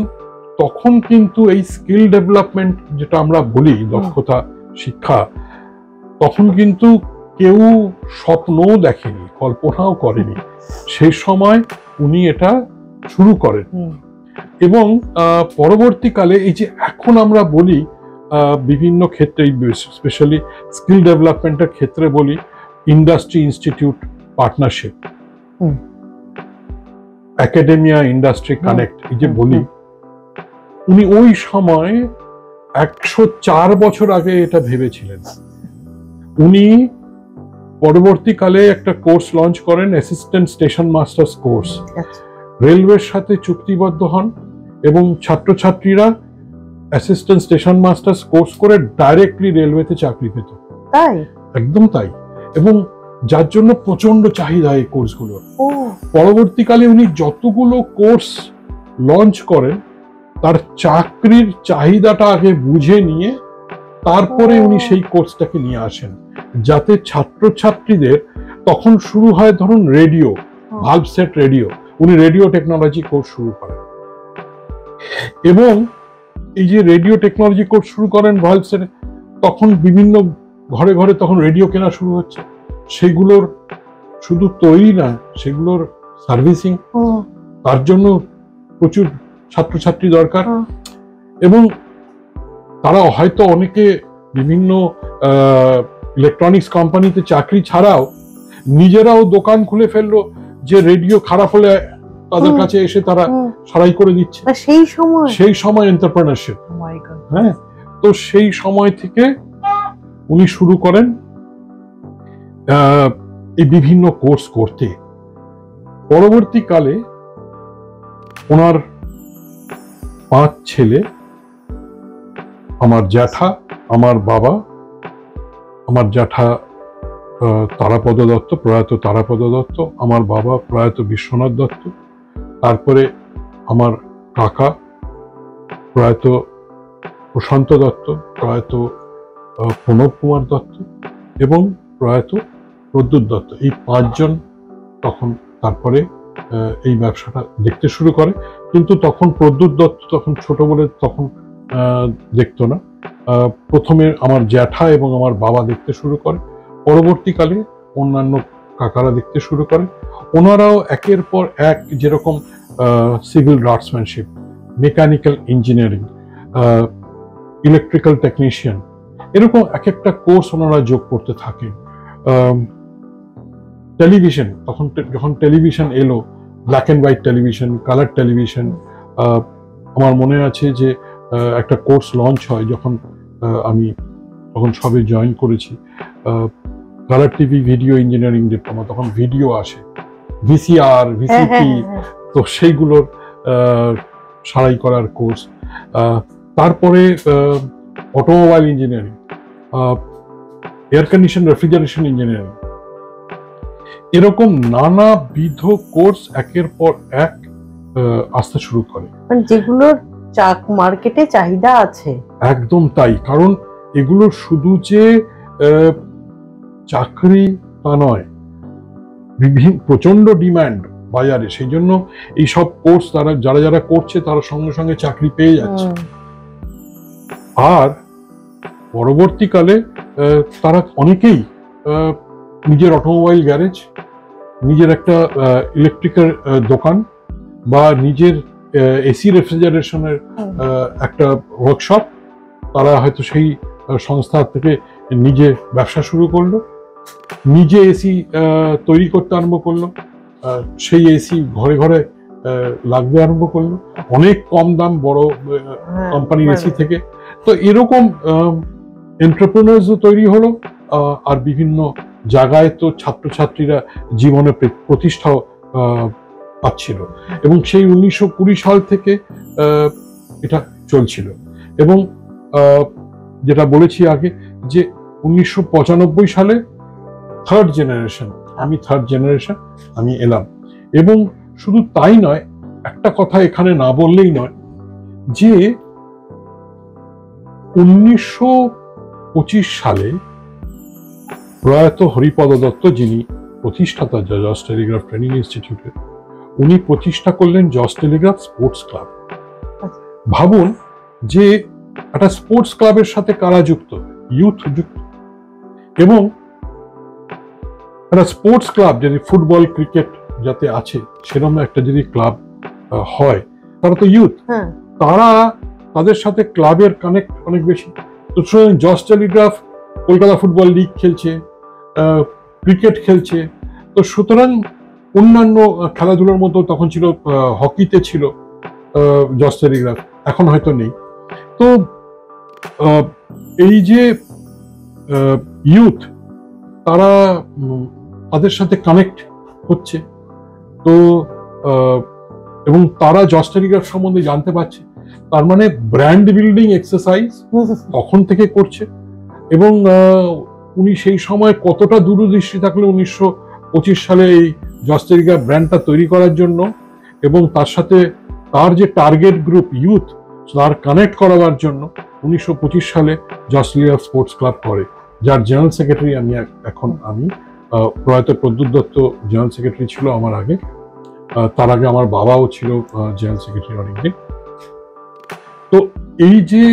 তখন কিন্তু এই স্কিল ডেভেলপমেন্ট যেটা আমরা বলি, দক্ষতা শিক্ষা, তখন কিন্তু কেউ স্বপ্নও দেখেনি, কল্পনাও করেনি। সেই সময় উনি এটা শুরু করেন, এবং পরবর্তীকালে এই যে এখন আমরা বলি বিভিন্ন ক্ষেত্রে, স্পেশালি স্কিল ডেভেলপমেন্টের ক্ষেত্রে বলি industry institute partnership, academia industry connect, এই যে বলি, উনি ওই সময় 104 বছর আগে এটা ভেবেছিলেন। উনি পরবর্তীকালে একটা কোর্স লঞ্চ করেন, অ্যাসিস্ট্যান্ট স্টেশন মাস্টার্স কোর্স। রেলওয়ের সাথে চুক্তিবদ্ধ হন এবং ছাত্রছাত্রীরা অ্যাসিস্ট্যান্ট স্টেশন মাস্টার্স কোর্স করে ডাইরেক্টলি রেলওয়েতে চাকরি পেত। তাই? একদম তাই। এবং যার জন্য প্রচন্ড চাহিদা এই কোর্সগুলো। পরবর্তীকালে উনি যতগুলো কোর্স লঞ্চ করেন, তার চাকরির চাহিদাটা আগে বুঝে নিয়ে তারপরে উনি সেই কোর্সটাকে নিয়ে আসেন, যাতে ছাত্রছাত্রীদের তখন শুরু হয়, ধরুন রেডিও, ভালভ সেট রেডিও, উনি রেডিও টেকনোলজি কোর্স শুরু করেন। এবং এই যে রেডিও টেকনোলজি কোর্স শুরু করেন ভালভ সেট, তখন বিভিন্ন ঘরে ঘরে তখন রেডিও কেনা শুরু হচ্ছে, সেগুলোর শুধু তৈরি না, সেগুলোর সার্ভিসিং, তার জন্য প্রচুর ছাত্রছাত্রী দরকার। এবং তারা হয়তো অনেকে বিভিন্ন ইলেকট্রনিক্স কোম্পানিতে চাকরি ছাড়াও নিজেরাও দোকান খুলে ফেললো, যে রেডিও খারাপ হলে তাদের কাছে এসে তারা সারাই করে দিচ্ছে। সেই সময় এন্টারপ্রেনারশিপ। হ্যাঁ, তো সেই সময় থেকে উনি শুরু করেন এই বিভিন্ন কোর্স করতে। পরবর্তীকালে ওনার 5 ছেলে, আমার জ্যাঠা, আমার বাবা, আমার জ্যাঠা তারাপদ দত্ত, প্রয়াত তারাপদ দত্ত, আমার বাবা প্রয়াত বিশ্বনাথ দত্ত, তারপরে আমার কাকা প্রয়াত প্রশান্ত দত্ত, প্রয়াত প্রণব কুমার দত্ত এবং প্রয়াত প্রদ্যুৎ দত্ত। এই 5 জন তখন তারপরে এই ব্যবসাটা দেখতে শুরু করে। কিন্তু তখন প্রদ্যুৎ দত্ত তখন ছোট বলে তখন দেখতো না। প্রথমে আমার জ্যাঠা এবং আমার বাবা দেখতে শুরু করে, পরবর্তীকালে অন্যান্য কাকারা দেখতে শুরু করে। ওনারাও একের পর এক, যেরকম civil draftsmanship, mechanical engineering, electrical technician, এরকম এক একটা কোর্স ওনারা যোগ করতে থাকেন। টেলিভিশন, তখন যখন টেলিভিশন এলো, black and white television, colour television, আমার মনে আছে যে একটা কোর্স লঞ্চ হয় যখন আমি তখন সবে জয়েন করেছি, colour TV video engineering diploma. তখন ভিডিও আসে, ভিসিআর, ভিসিপি, তো সেইগুলোর সারাই করার কোর্স। তারপরে automobile engineering, air condition refrigeration engineering, এরকম নানাবিধ কোর্স একের পর এক আসতে শুরু করে, যেগুলোর মার্কেটে চাহিদা আছে। একদম তাই, কারণ এগুলো শুধু যে চাকরি তা নয়, বিভিন্ন প্রচন্ড ডিমান্ড বাজারে, সেই জন্য এইসব কোর্স তারা যারা করছে তারা সঙ্গে সঙ্গে চাকরি পেয়ে যাচ্ছে। আর পরবর্তীকালে তারা অনেকেই নিজের অটোমোবাইল গ্যারেজ, নিজের একটা ইলেকট্রিক্যাল দোকান বা নিজের এসি রেফ্রিজারেশনের একটা ওয়ার্কশপ, তারা হয়তো সেই সংস্থা থেকে নিজে ব্যবসা শুরু করলো, নিজে এসি তৈরি করতে আরম্ভ করলো, সেই এসি ঘরে ঘরে লাগতে আরম্ভ করলো অনেক কম দাম বড় কোম্পানির এসি থেকে। তো এরকম এন্টারপ্রেনার্সও তৈরি হলো, আর বিভিন্ন জায়গায় তো ছাত্রছাত্রীরা জীবনে প্রতিষ্ঠাও পাচ্ছিল। এবং সেই 1920 সাল থেকে এটা চলছিল। এবং যেটা বলেছি আগে, যে 1995 সালে থার্ড জেনারেশন, আমি এলাম। এবং শুধু তাই নয়, একটা কথা এখানে না বললেই নয়, যে 1925 সালে প্রয়াত হরিপদ দত্ত, যিনি প্রতিষ্ঠাতা জস টেলিগ্রাফ ট্রেনিং ইনস্টিটিউটের, উনি প্রতিষ্ঠা করলেন জস টেলিগ্রাফ স্পোর্টস ক্লাব। ভাবুন যে একটা স্পোর্টস ক্লাবের সাথে কারা যুক্ত, ইউথ যুক্ত। এবং একটা স্পোর্টস ক্লাব যদি ফুটবল ক্রিকেট যাতে আছে সেরকম একটা যদি ক্লাব হয়, তারা তো ইউথ, তারা তাদের সাথে ক্লাবের কানেক্ট অনেক বেশি। তো জস টেলিগ্রাফ কলকাতা ফুটবল লিগ খেলছে, ক্রিকেট খেলছে। তো সুতরাং অন্যান্য খেলাধুলার মতো তখন ছিল, হকিতে ছিল জস টেলিগ্রাফ, এখন হয়তো নেই। তো এই যে ইউথ, তারা তাদের সাথে কানেক্ট হচ্ছে, তো এবং তারা জস টেলিগ্রাফ সম্বন্ধে জানতে পারছে, তার মানে ব্র্যান্ড বিল্ডিং এক্সারসাইজ তখন থেকে করছে। এবং উনি সেই সময় কতটা দূরদৃষ্টি থাকলে 1925 সালে এই জস টেলিগ্রাফ ব্র্যান্ডটা তৈরি করার জন্য, এবং তার সাথে তার যে টার্গেট গ্রুপ ইউথ, তার কানেক্ট করাবার জন্য 1925 সালে জস টেলিগ্রাফ স্পোর্টস ক্লাব করে, যার জেনারেল সেক্রেটারি আমি প্রয়াত প্রদ্যুৎ দত্ত জেনারেল সেক্রেটারি ছিল আমার আগে। তার আগে আমার বাবাও ছিল জেনারেল সেক্রেটারি অনেকদিন। তো এই যে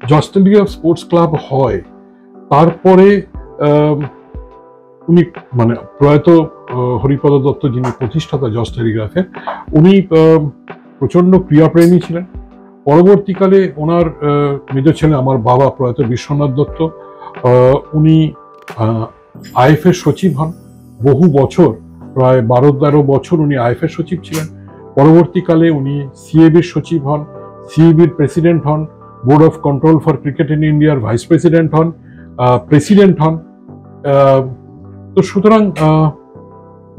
জস টেলিগ্রাফ স্পোর্টস ক্লাব হয়, তারপরে উনি মানে প্রয়াত হরিপদ দত্ত, যিনি প্রতিষ্ঠাতা জজ টেলিগ্রাফের, উনি প্রচন্ড ক্রীড়াপ্রেমী ছিলেন। পরবর্তীকালে ওনার মেজ ছেলে আমার বাবা প্রয়াত বিশ্বনাথ দত্ত, উনি আইএফএর সচিব হন বহু বছর, প্রায় 12-13 বছর উনি আইএফএর সচিব ছিলেন। পরবর্তীকালে উনি সিএবির সচিব হন, সিএবির প্রেসিডেন্ট হন, board of control for cricket in ইন্ডিয়ার ভাইস প্রেসিডেন্ট হন, প্রেসিডেন্ট হন। তো সুতরাং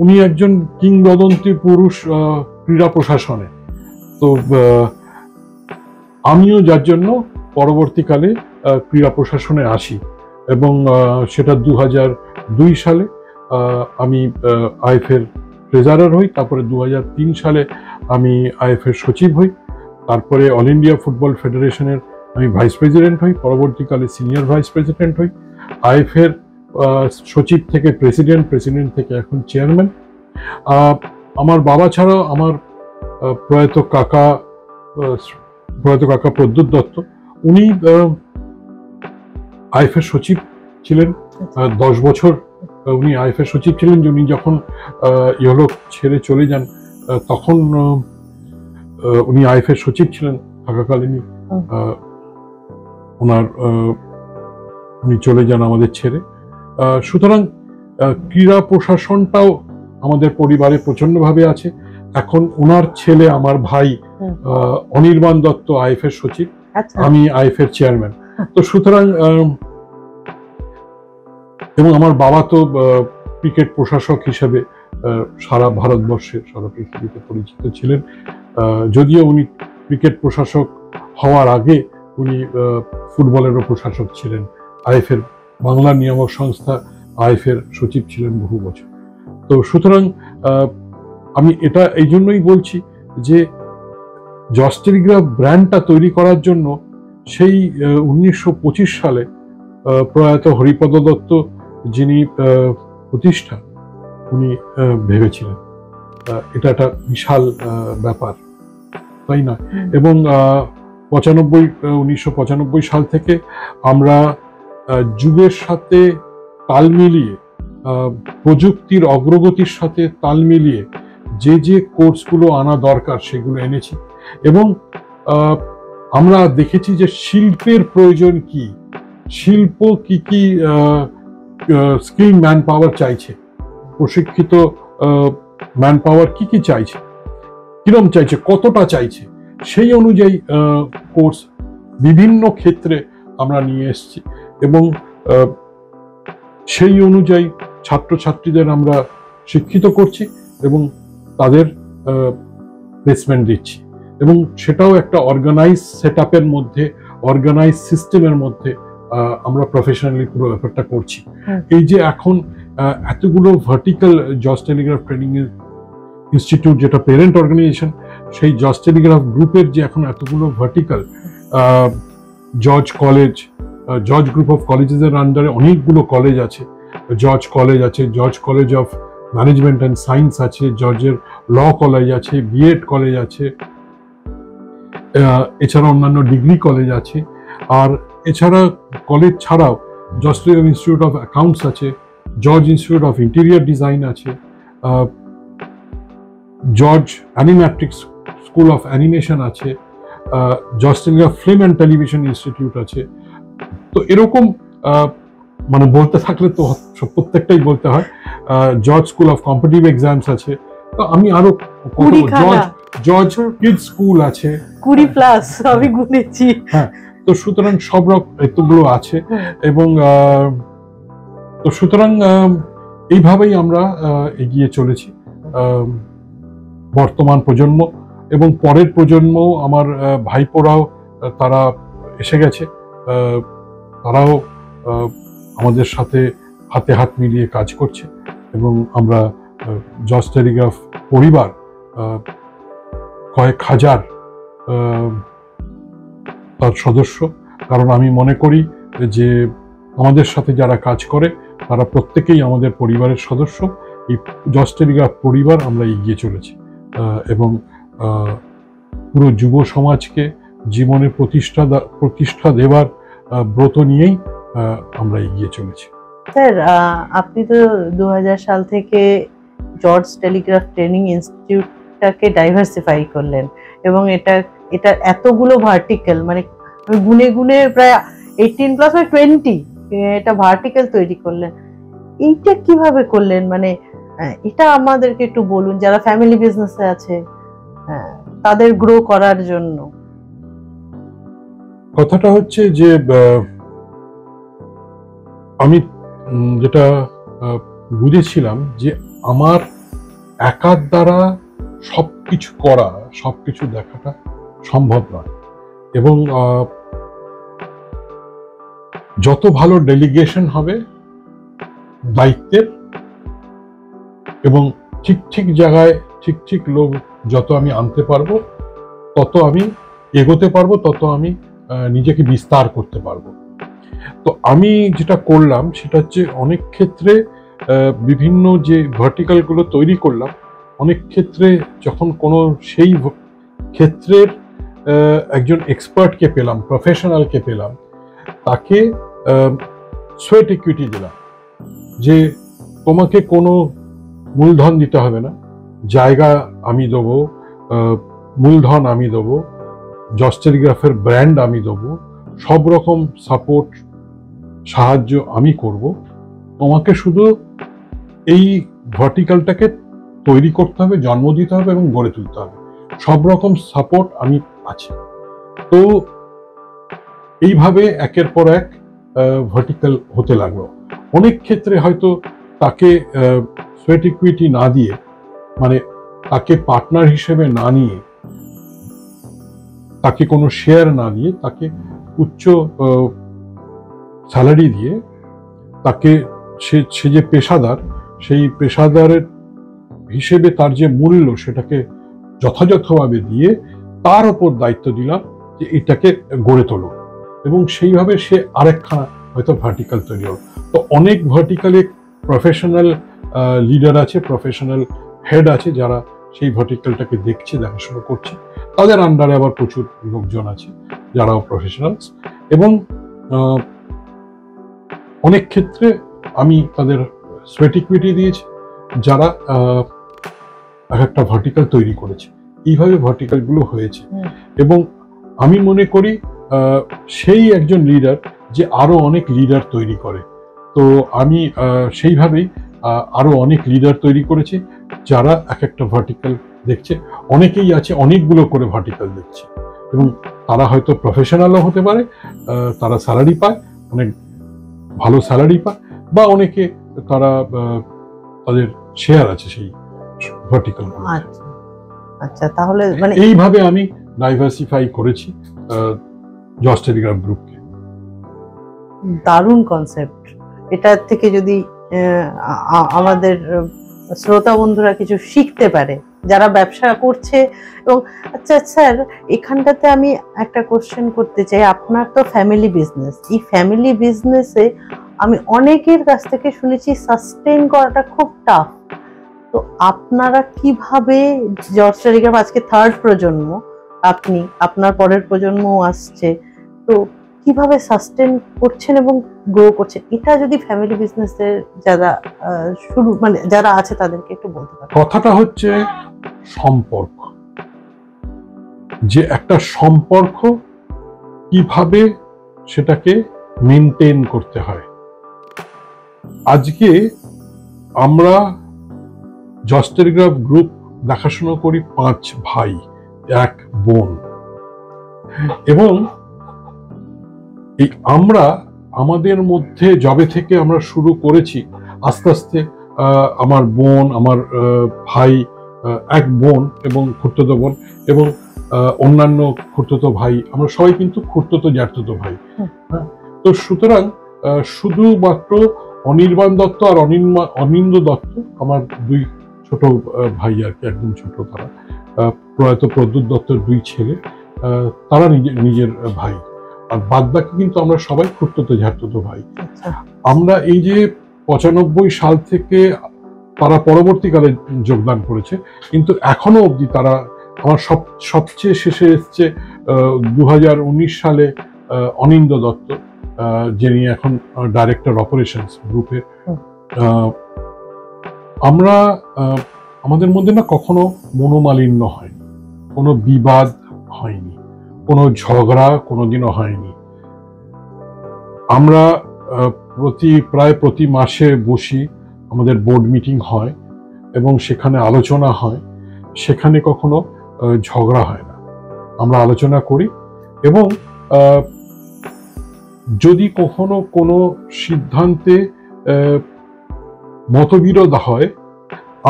উনি একজন কিংবদন্তি পুরুষ ক্রীড়া প্রশাসনে। তো আমিও যার জন্য পরবর্তীকালে ক্রীড়া প্রশাসনে আসি, এবং সেটা 2002 সালে আমি আইএফএর ট্রেজারার হই। তারপরে 2003 সালে আমি আইএফএর সচিব হই। তারপরে অল ইন্ডিয়া ফুটবল ফেডারেশনের আমি ভাইস প্রেসিডেন্ট হই, পরবর্তীকালে সিনিয়র ভাইস প্রেসিডেন্ট হই। আইএফএর সচিব থেকে প্রেসিডেন্ট, প্রেসিডেন্ট থেকে এখন চেয়ারম্যান। আমার বাবা ছাড়াও আমার প্রয়াত কাকা প্রদ্যুৎ দত্ত, উনি আইএফএর সচিব ছিলেন 10 বছর। উনি আইএফএর সচিব ছিলেন। উনি যখন ইহলোক ছেড়ে চলে যান, তখন উনি আইএফএর সচিব ছিলেন থাকাকালীনই ওনার উনি চলে যান আমাদের ছেড়ে। সুতরাং ক্রীড়া প্রশাসনটাও আমাদের পরিবারে প্রচন্ডভাবে আছে। এখন ওনার ছেলে, আমার ভাই অনির্বাণ দত্ত আইএফএর সচিব, আমি আইএফএর চেয়ারম্যান। তো সুতরাং এবং আমার বাবা তো ক্রিকেট প্রশাসক হিসেবে সারা ভারতবর্ষে, সারা পৃথিবীতে পরিচিত ছিলেন। যদিও উনি ক্রিকেট প্রশাসক হওয়ার আগে উনি ফুটবলেরও প্রশাসক ছিলেন। আইএফএর বাংলা নিয়ামক সংস্থা আইএফএর সচিব ছিলেন বহু বছর। তো সুতরাং আমি এটা এই জন্যই বলছি যে জজ টেলিগ্রাফ ব্র্যান্ডটা তৈরি করার জন্য সেই 1925 সালে প্রয়াত হরিপদ দত্ত, যিনি প্রতিষ্ঠা, উনি ভেবেছিলেন। এটা একটা বিশাল ব্যাপার, তাই না? এবং 1995 সাল থেকে আমরা যুগের সাথে তাল মিলিয়ে, প্রযুক্তির অগ্রগতির সাথে তাল মিলিয়ে যে কোর্সগুলো আনা দরকার সেগুলো এনেছি। এবং আমরা দেখেছি যে শিল্পের প্রয়োজন কি, শিল্প কি কি স্কিল ম্যান পাওয়ার চাইছে, প্রশিক্ষিত ম্যান পাওয়ার কি কি চাইছে, কিরম চাইছে, কতটা চাইছে, সেই অনুযায়ী কোর্স বিভিন্ন ক্ষেত্রে আমরা নিয়ে এসেছি। এবং সেই অনুযায়ী ছাত্রছাত্রীদের আমরা শিক্ষিত করছি এবং তাদের প্লেসমেন্ট দিচ্ছি। এবং সেটাও একটা অর্গানাইজ সেটআপের মধ্যে, অর্গানাইজ সিস্টেমের মধ্যে আমরা প্রফেশনালি পুরো ব্যাপারটা করছি। এই যে এখন এতগুলো ভার্টিক্যাল জজ টেলিগ্রাফ ট্রেনিং ইনস্টিটিউট, যেটা পেরেন্ট অর্গানাইজেশন, সেই জজ টেলিগ্রাফ গ্রুপের যে এখন এতগুলো ভার্টিক্যাল জজ কলেজ, জজ গ্রুপ অফ কলেজেসের আন্ডারে অনেকগুলো কলেজ আছে। জজ কলেজ আছে, জজ college of management and science আছে, জজের ল কলেজ আছে, বিএড কলেজ আছে, এছাড়া অন্যান্য ডিগ্রি কলেজ আছে। আর এছাড়া কলেজ ছাড়াও জজ টেলিগ্রাফ ইনস্টিটিউট অফ অ্যাকাউন্টস আছে, জজ ইনস্টিটিউট অফ ইন্টেরিয়র ডিজাইন আছে, জজ অ্যানিমেট্রিক্স স্কুল অফ অ্যানিমেশন আছে, জজ Telegraph film and television institute আছে। তো এরকম মানে বলতে থাকলে তো প্রত্যেকটাই বলতে হয়। জজ স্কুল অফ কম্পিটিটিভ এক্সামস আছে। তো আমি আরো জজ কিডস স্কুল আছে, 20+ আমি গুনেছি। হ্যাঁ, তো সুতরাং সব রকম এতগুলো আছে। এবং তো সুতরাং এইভাবেই আমরা এগিয়ে চলেছি। বর্তমান প্রজন্ম এবং পরের প্রজন্ম, আমার ভাইপোরাও তারা এসে গেছে, তারাও আমাদের সাথে হাতে হাত মিলিয়ে কাজ করছে। এবং আমরা জজ টেলিগ্রাফ পরিবার কয়েক হাজার তার সদস্য। কারণ আমি মনে করি যে আমাদের সাথে যারা কাজ করে তারা প্রত্যেকেই আমাদের পরিবারের সদস্য। এই জজ টেলিগ্রাফ পরিবার আমরা এগিয়ে চলেছি এবং পুরো যুব সমাজকে জীবনে প্রতিষ্ঠা দেবার ব্রত নিয়েই আমরা এগিয়ে চলেছি। স্যার, আপনি তো 2000 সাল থেকে জর্জ টেলিগ্রাফ ট্রেনিং ইনস্টিটিউটটাকে ডাইভার্সিফাই করলেন, এবং এটা এটা এতগুলো ভার্টিক্যাল, মানে আমি গুনে গুনে প্রায় 18 প্লাস 20 এটা ভার্টিক্যাল তৈরি করলেন। এইটা কিভাবে করলেন? মানে এটা আমাদেরকে একটু বলুন, যারা ফ্যামিলি বিজনেসে আছে তাদের গ্রো করার জন্য। কথাটা হচ্ছে যে আমি যেটা বুঝেছিলাম যে আমার একার দ্বারা সবকিছু করা, সবকিছু দেখাটা সম্ভব নয়, এবং যত ভালো ডেলিগেশন হবে দায়িত্বের, এবং ঠিক ঠিক জায়গায় ঠিক ঠিক লোক যত আমি আনতে পারবো, তত আমি এগোতে পারবো, তত আমি নিজেকে বিস্তার করতে পারবো। তো আমি যেটা করলাম সেটা হচ্ছে অনেক ক্ষেত্রে বিভিন্ন যে ভার্টিক্যালগুলো তৈরি করলাম, অনেক ক্ষেত্রে যখন কোনো সেই ক্ষেত্রের একজন এক্সপার্টকে পেলাম, প্রফেশনালকে পেলাম, তাকে সোয়েট ইকুইটি দিলাম যে তোমাকে কোনো মূলধন দিতে হবে না, জায়গা আমি দেবো, মূলধন আমি দেবো, জর্জ টেলিগ্রাফের ব্র্যান্ড আমি দেবো, সব রকম সাপোর্ট সাহায্য আমি করব, তোমাকে শুধু এই ভার্টিক্যালটাকে তৈরি করতে হবে, জন্ম দিতে হবে এবং গড়ে তুলতে হবে, সব রকম সাপোর্ট আমি আছি। তো এইভাবে একের পর এক ভার্টিক্যাল হতে লাগলো। অনেক ক্ষেত্রে হয়তো তাকে সোয়েট ইকুইটি না দিয়ে, মানে তাকে পার্টনার হিসেবে না নিয়ে, তাকে কোনো শেয়ার না দিয়ে, তাকে উচ্চ স্যালারি দিয়ে, তাকে সে যে পেশাদার, সেই পেশাদারের হিসেবে তার যে মূল্য সেটাকে যথাযথভাবে দিয়ে তার ওপর দায়িত্ব দিলাম যে এটাকে গড়ে তোলো, এবং সেইভাবে সে আরেকখানা হয়তো ভার্টিক্যাল তৈরি হলো। তো অনেক ভার্টিক্যালে প্রফেশনাল লিডার আছে, প্রফেশনাল হেড আছে, যারা সেই ভার্টিক্যালটাকে দেখছে, দেখাশোনা করছে। তাদের আন্ডারে আবার প্রচুর লোকজন আছে যারাও প্রফেশনালস, এবং অনেক ক্ষেত্রে আমি তাদের সোয়েট ইকুইটি দিয়েছি, যারা একটা ভার্টিক্যাল তৈরি করেছে। এইভাবে ভার্টিক্যালগুলো হয়েছে, এবং আমি মনে করি সেই একজন লিডার যে আরো অনেক লিডার তৈরি করে। তো আমি সেইভাবেই আরো অনেক লিডার তৈরি করেছি, যারা এক একটা ভার্টিক্যাল দেখছে। অনেকেই আছে অনেকগুলো করে ভার্টিক্যাল দেখছে, এবং তারা হয়তো প্রফেশনালও হতে পারে, তারা স্যালারি পায়, অনেক ভালো স্যালারি পায়, বা অনেকে তারা তাদের শেয়ার আছে সেই ভার্টিক্যাল। আচ্ছা, তাহলে মানে এইভাবে আমি ডাইভার্সিফাই করেছি জর্জ টেলিগ্রাফ গ্রুপকে। দারুণ কনসেপ্ট। এটা থেকে যদি আমাদের শ্রোতা বন্ধুরা কিছু শিখতে পারে যারা ব্যবসা করছে। এবং আচ্ছা স্যার, এখানটাতে আমি একটা কোশ্চেন করতে চাই। আপনার তো ফ্যামিলি বিজনেস, এই ফ্যামিলি বিজনেসে আমি অনেকের কাছ থেকে শুনেছি সাস্টেইন করাটা খুব টাফ। তো আপনারা কিভাবে, জর্জ টেলিগ্রাফ আজকে 3rd প্রজন্ম, আপনি, আপনার পরের প্রজন্মও আসছে, তো কিভাবে সাস্টেন করছেন এবং গ্রো করছেন, এটা যদি ফ্যামিলি বিজনেসের যারা শুরু, মানে যারা আছে তাদেরকে একটু বলতে পারেন। কথাটা হচ্ছে সম্পর্ক, যে একটা সম্পর্ক কিভাবে সেটাকে মেনটেন করতে হয়। আজকে আমরা জর্জ টেলিগ্রাফ গ্রুপ দেখাশোনা করি 5 ভাই 1 বোন, এবং এই আমরা আমাদের মধ্যে যবে থেকে আমরা শুরু করেছি, আস্তে আস্তে আমার বোন, আমার ভাই, 1 বোন এবং খুড়তুতো বোন এবং অন্যান্য খুড়তুতো ভাই, আমরা সবাই কিন্তু খুড়তুতো জ্যাঠতুতো ভাই। তো সুতরাং শুধুমাত্র অনির্বাণ দত্ত আর অনিন্দ দত্ত আমার 2 ছোট ভাই আর কি, একদম ছোট, তারা প্রয়াত প্রদ্যুৎ দত্তর 2 ছেলে, তারা নিজের ভাই, আর বাদ বাকি কিন্তু আমরা সবাই খুড়তুতো জ্যাঠতুতো ভাই। আমরা এই যে 95 সাল থেকে তারা পরবর্তীকালে যোগদান করেছে, কিন্তু এখনো অবধি তারা, আমার সবচেয়ে শেষে এসছে 2019 সালে অনিন্দ দত্ত, যিনি এখন ডাইরেক্টর অপারেশনস গ্রুপের। হুম। আমরা আমাদের মধ্যে না কখনো মনোমালিন্য হয়নি, কোনো বিবাদ হয়নি, কোনো ঝগড়া কোনোদিনও হয়নি। আমরা প্রায় প্রতি মাসে বসি, আমাদের বোর্ড মিটিং হয় এবং সেখানে আলোচনা হয়। সেখানে কখনো ঝগড়া হয় না, আমরা আলোচনা করি। এবং যদি কখনো কোনো সিদ্ধান্তে মতবিরোধ হয়,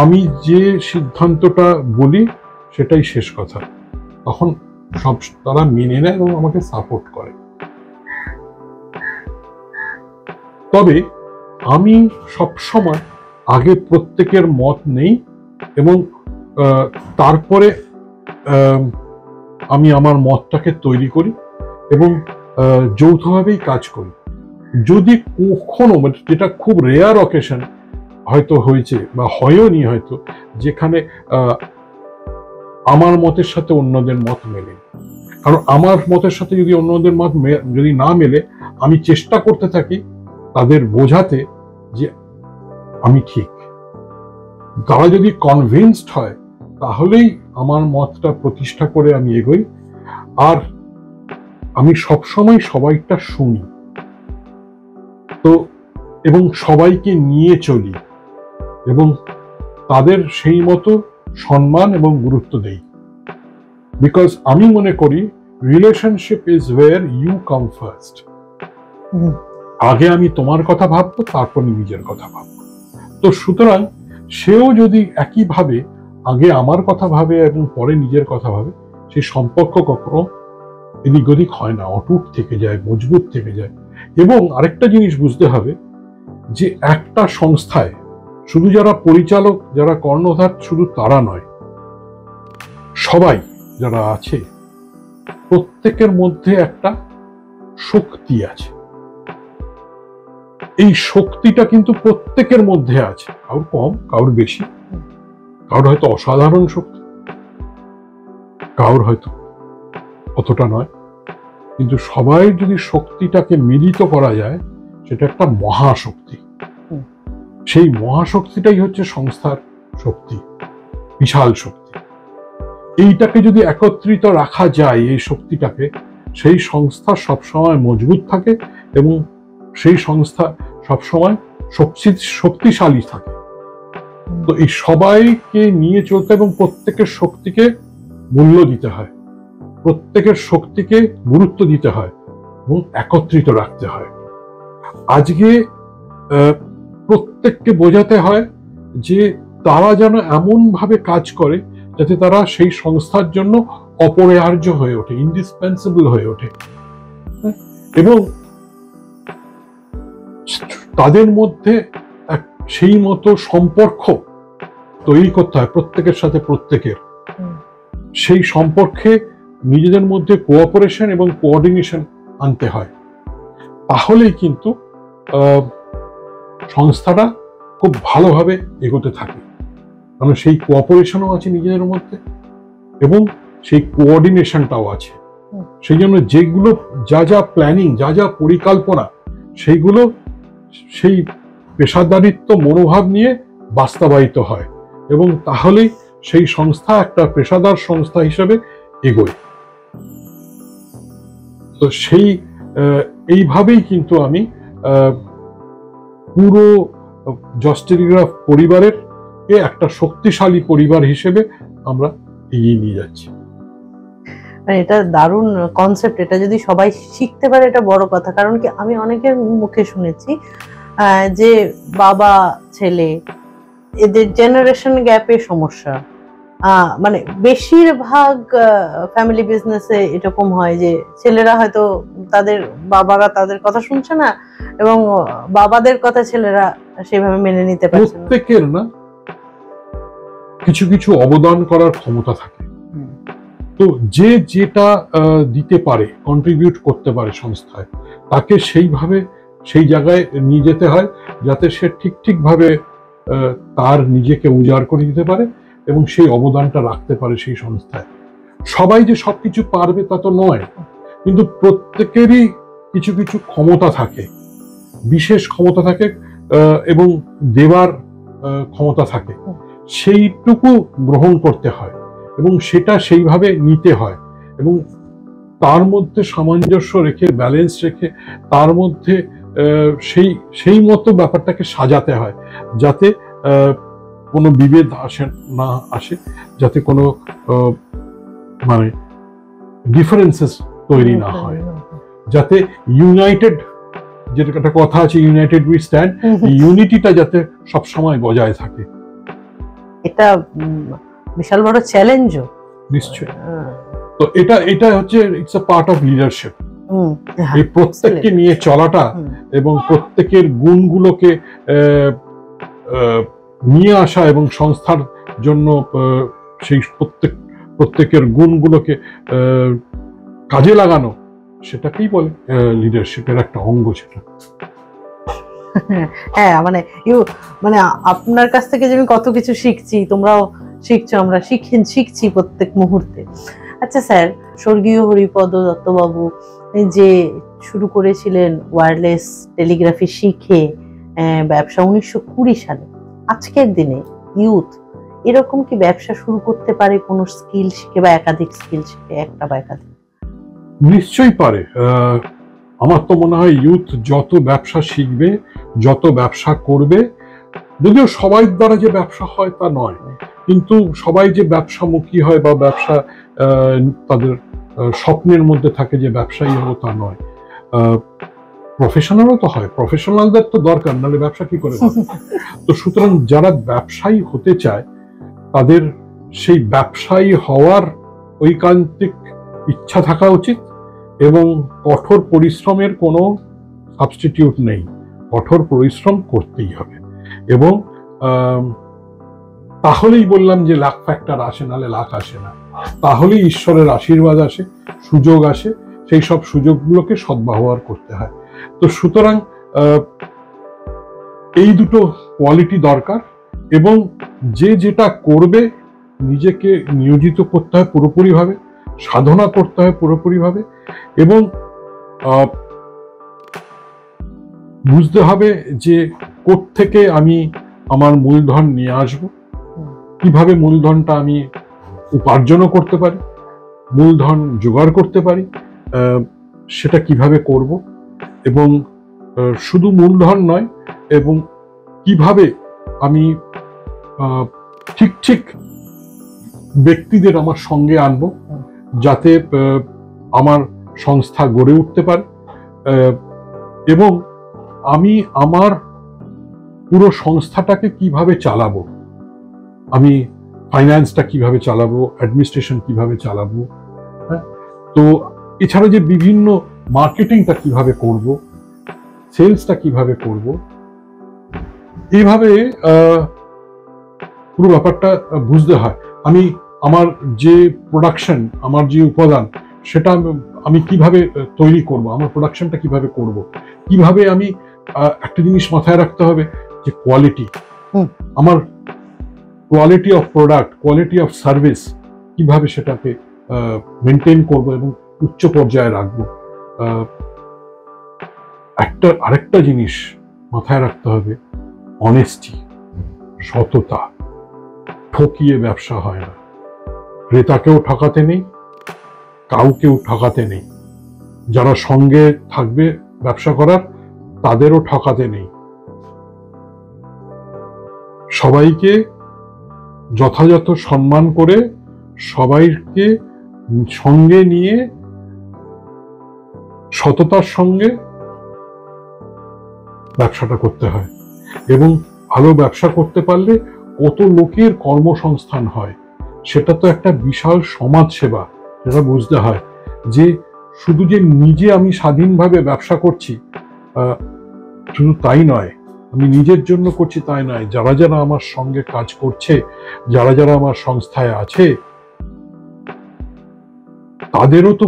আমি যে সিদ্ধান্তটা বলি সেটাই শেষ কথা, তখন সব তারা মেনে নেয় এবং আমাকে সাপোর্ট করে। তবে আমি সবসময় আগে প্রত্যেকের মত নেই এবং তারপরে আমি আমার মতটাকে তৈরি করি এবং যৌথভাবেই কাজ করি। যদি কখনো, যেটা খুব রেয়ার অকেশন হয়তো হয়েছে বা হয়ওনি হয়তো, যেখানে আমার মতের সাথে অন্যদের মত মেলে, কারণ আমার মতের সাথে যদি অন্যদের মত যদি না মেলে, আমি চেষ্টা করতে থাকি তাদের বোঝাতে যে আমি ঠিক। তারা যদি কনভিন্সড হয় তাহলেই আমার মতটা প্রতিষ্ঠা করে আমি এগোই। আর আমি সবসময় সবাইটা শুনি তো, এবং সবাইকে নিয়ে চলি এবং তাদের সেই মতো সম্মান এবং গুরুত্ব দেই। বিকজ আমি মনে করি relationship is where you come first. আগে আমি তোমার কথা ভাববো, তারপর নিজের কথা ভাববো। তো সুতরাং সেও যদি একইভাবে আগে আমার কথা ভাবে এবং পরে নিজের কথা ভাবে, সেই সম্পর্ক কখনো এদিক ওদিক হয় না, অটুট থেকে যায়, মজবুত থেকে যায়। এবং আরেকটা জিনিস বুঝতে হবে যে একটা সংস্থায় শুধু যারা পরিচালক, যারা কর্ণধার, শুধু তারা নয়, সবাই যারা আছে প্রত্যেকের মধ্যে একটা শক্তি আছে। এই শক্তিটা কিন্তু প্রত্যেকের মধ্যে আছে, কারোর কম, কারোর বেশি, কারোর হয়তো অসাধারণ শক্তি, কারোর হয়তো অতটা নয়। কিন্তু সবাই যদি শক্তিটাকে মিলিত করা যায়, সেটা একটা মহাশক্তি। সেই মহাশক্তিটাই হচ্ছে সংস্থার শক্তি, বিশাল শক্তি। এইটাকে যদি একত্রিত রাখা যায়, এই শক্তিটাকে, সেই সংস্থা সবসময় মজবুত থাকে এবং সেই সংস্থা সবসময় শক্তিশালী থাকে। তো এই সবাইকে নিয়ে চলতে এবং প্রত্যেকের শক্তিকে মূল্য দিতে হয়, প্রত্যেকের শক্তিকে গুরুত্ব দিতে হয় এবং একত্রিত রাখতে হয়। আজকে প্রত্যেককে বোঝাতে হয় যে তারা যেন এমন ভাবে কাজ করে যাতে তারা সেই সংস্থার জন্য অপরিহার্য হয়ে ওঠে, ইন্ডিসপেন্সিবল হয়ে ওঠে, এবং তাদের মধ্যে সেই মতো সম্পর্ক তৈরি করতে হয় প্রত্যেকের সাথে প্রত্যেকের। সেই সম্পর্কে নিজেদের মধ্যে কোঅপারেশন এবং কোঅর্ডিনেশন আনতে হয়, তাহলেই কিন্তু সংস্থাটা খুব ভালোভাবে এগোতে থাকে। কারণ সেই কোঅপারেশনও আছে নিজেদের মধ্যে এবং সেই কোঅর্ডিনেশনটাও আছে। সেই জন্য যেগুলো যা যা প্ল্যানিং, যা যা পরিকল্পনা, সেইগুলো সেই পেশাদারিত্ব মনোভাব নিয়ে বাস্তবায়িত হয় এবং তাহলেই সেই সংস্থা একটা পেশাদার সংস্থা হিসেবে এগোয়। তো সেই এইভাবেই কিন্তু আমি পুরো জস টেলিগ্রাফ পরিবারের একটা শক্তিশালী পরিবার হিসেবে আমরা এগিয়ে নিয়ে যাচ্ছি। এটা দারুণ কনসেপ্ট। এটা যদি সবাই শিখতে পারে এটা বড় কথা। কারণ কি, আমি অনেকের মুখে শুনেছি যে বাবা ছেলে এদের জেনারেশন গ্যাপের সমস্যা। মানে বেশিরভাগ ফ্যামিলি বিজনেসে এরকম হয় যে ছেলেরা হয়তো তাদের বাবারা তাদের কথা শুনছে না এবং বাবাদের কথা ছেলেরা সেভাবে মেনে নিতে পারছে না। প্রত্যেকের না কিছু কিছু অবদান করার ক্ষমতা থাকে, তো যে যেটা দিতে পারে, কন্ট্রিবিউট করতে পারে সংস্থায়, তাকে সেইভাবে সেই জায়গায় নিয়ে যেতে হয় যাতে সে ঠিকভাবে তার নিজেকে উজাড় করে দিতে পারে এবং সেই অবদানটা রাখতে পারে সেই সংস্থায়। সবাই যে সবকিছু পারবে তা তো নয়, কিন্তু প্রত্যেকেরই কিছু কিছু ক্ষমতা থাকে, বিশেষ ক্ষমতা থাকে, এবং দেবার ক্ষমতা থাকে, সেইটুকু গ্রহণ করতে হয় এবং সেটা সেইভাবে নিতে হয় এবং তার মধ্যে সামঞ্জস্য রেখে, ব্যালেন্স রেখে, তার মধ্যে সেই সেই মতো ব্যাপারটাকে সাজাতে হয়, যাতে কোনো বিভেদ না আসে, যাতে কোনো মানে ডিফারেন্সেস তৈরি না হয়, যাতে ইউনাইটেড, যেটা একটা কথা আছে, ইউনাইটেড উই স্ট্যান্ড, ইউনিটিটা যাতে সব সময় বজায় থাকে। এটা বিশাল বড় চ্যালেঞ্জও। নিশ্চয়ই। তো এটা এটা হচ্ছে it's a part of leadership. এই প্রত্যেককে নিয়ে চলাটা এবং প্রত্যেকের গুণগুলোকে নিয়ে আসা এবং সংস্থার জন্য সেই প্রত্যেকের গুণগুলোকে কাজে লাগানো, সেটাকেই বলে লিডারশিপের একটা অঙ্গ সেটা। হ্যাঁ, মানে আপনার কাছ থেকে যে আমি কত কিছু শিখছি, তোমরাও শিখছো, আমরা শিখছি প্রত্যেক মুহূর্তে। আচ্ছা স্যার, স্বর্গীয় হরিপদ দত্তবাবু যে শুরু করেছিলেন ওয়্যারলেস টেলিগ্রাফি শিখে ব্যবসা 1920 সালে, আজকের দিনে ইউথ এরকম কি ব্যবসা শুরু করতে পারে কোনো স্কিল শিখে বা একাধিক স্কিল শিখে, একটা বা একাধিক? নিশ্চয়ই পারে। আমার তো মনে হয় ইউথ যত ব্যবসা শিখবে, যত ব্যবসা করবে, যদিও সবাই দ্বারা যে ব্যবসা হয় তা নয়, কিন্তু সবাই যে ব্যবসামুখী হয় বা ব্যবসা তাদের স্বপ্নের মধ্যে থাকে যে ব্যবসায়ী হবো তা নয়, প্রফেশনালও তো হয়, প্রফেশনালদের তো দরকার, নাহলে ব্যবসা কি করে হবে? তো সুতরাং যারা ব্যবসায়ী হতে চায় তাদের সেই ব্যবসায়ী হওয়ার ঐকান্তিক ইচ্ছা থাকা উচিত এবং কঠোর পরিশ্রমের কোনো সাবস্টিটিউট নেই, কঠোর পরিশ্রম করতেই হবে। এবং তাহলেই বললাম যে লাক ফ্যাক্টর আসে, নাহলে লাখ আসে না। তাহলেই ঈশ্বরের আশীর্বাদ আসে, সুযোগ আসে, সেই সব সুযোগগুলোকে সদ্ব্যবহার করতে হয়। তো সুতরাং এই দুটো কোয়ালিটি দরকার এবং যে যেটা করবে নিজেকে নিয়োজিত করতে হয় পুরোপুরিভাবে, সাধনা করতে হয় পুরোপুরিভাবে এবং বুঝতে হবে যে কোত্থেকে আমি আমার মূলধন নিয়ে আসব, কিভাবে মূলধনটা আমি উপার্জনও করতে পারি, মূলধন জোগাড় করতে পারি, সেটা কিভাবে করব এবং শুধু মূলধন নয়, এবং কিভাবে আমি ঠিক ঠিক ব্যক্তিদের আমার সঙ্গে আনব যাতে আমার সংস্থা গড়ে উঠতে পারে এবং আমি আমার পুরো সংস্থাটাকে কিভাবে চালাবো, আমি ফাইন্যান্সটা কিভাবে চালাবো, অ্যাডমিনিস্ট্রেশন কিভাবে চালাবো, হ্যাঁ, তো এছাড়া যে বিভিন্ন মার্কেটিংটা কিভাবে করব, সেলসটা কিভাবে করব, এইভাবে পুরো ব্যাপারটা বুঝতে হয়। আমি আমার যে প্রোডাকশন, আমার যে উপাদান, সেটা আমি কিভাবে তৈরি করব, আমার প্রোডাকশনটা কিভাবে করব, কিভাবে আমি একটা জিনিস মাথায় রাখতে হবে যে কোয়ালিটি, আমার quality of product, quality of service, কিভাবে সেটাকে মেনটেন করব এবং উচ্চ পর্যায়ে রাখবো। আরেকটা জিনিস মাথায় রাখতে হবে, অনেস্টি, সততা। ঠকিয়ে ব্যবসা হয় না, ক্রেতাকেও ঠকাতে নেই, কাউকেও ঠকাতে নেই, যারা সঙ্গে থাকবে ব্যবসা করার তাদেরও ঠকাতে নেই। সবাইকে যথাযথ সম্মান করে, সবাইকে সঙ্গে নিয়ে সততার সঙ্গে ব্যবসাটা করতে হয় এবং ভালো ব্যবসা করতে পারলে কত লোকের কর্মসংস্থান হয়, সেটা তো একটা বিশাল সমাজ সেবা। সেটা বুঝতে হয় যে শুধু যে নিজে আমি স্বাধীনভাবে ব্যবসা করছি শুধু তাই নয়, আমি নিজের জন্য করছি তাই নয়, যারা যারা আমার সঙ্গে কাজ করছে, যারা যারা আমার সংস্থায় আছে, তাদেরও তো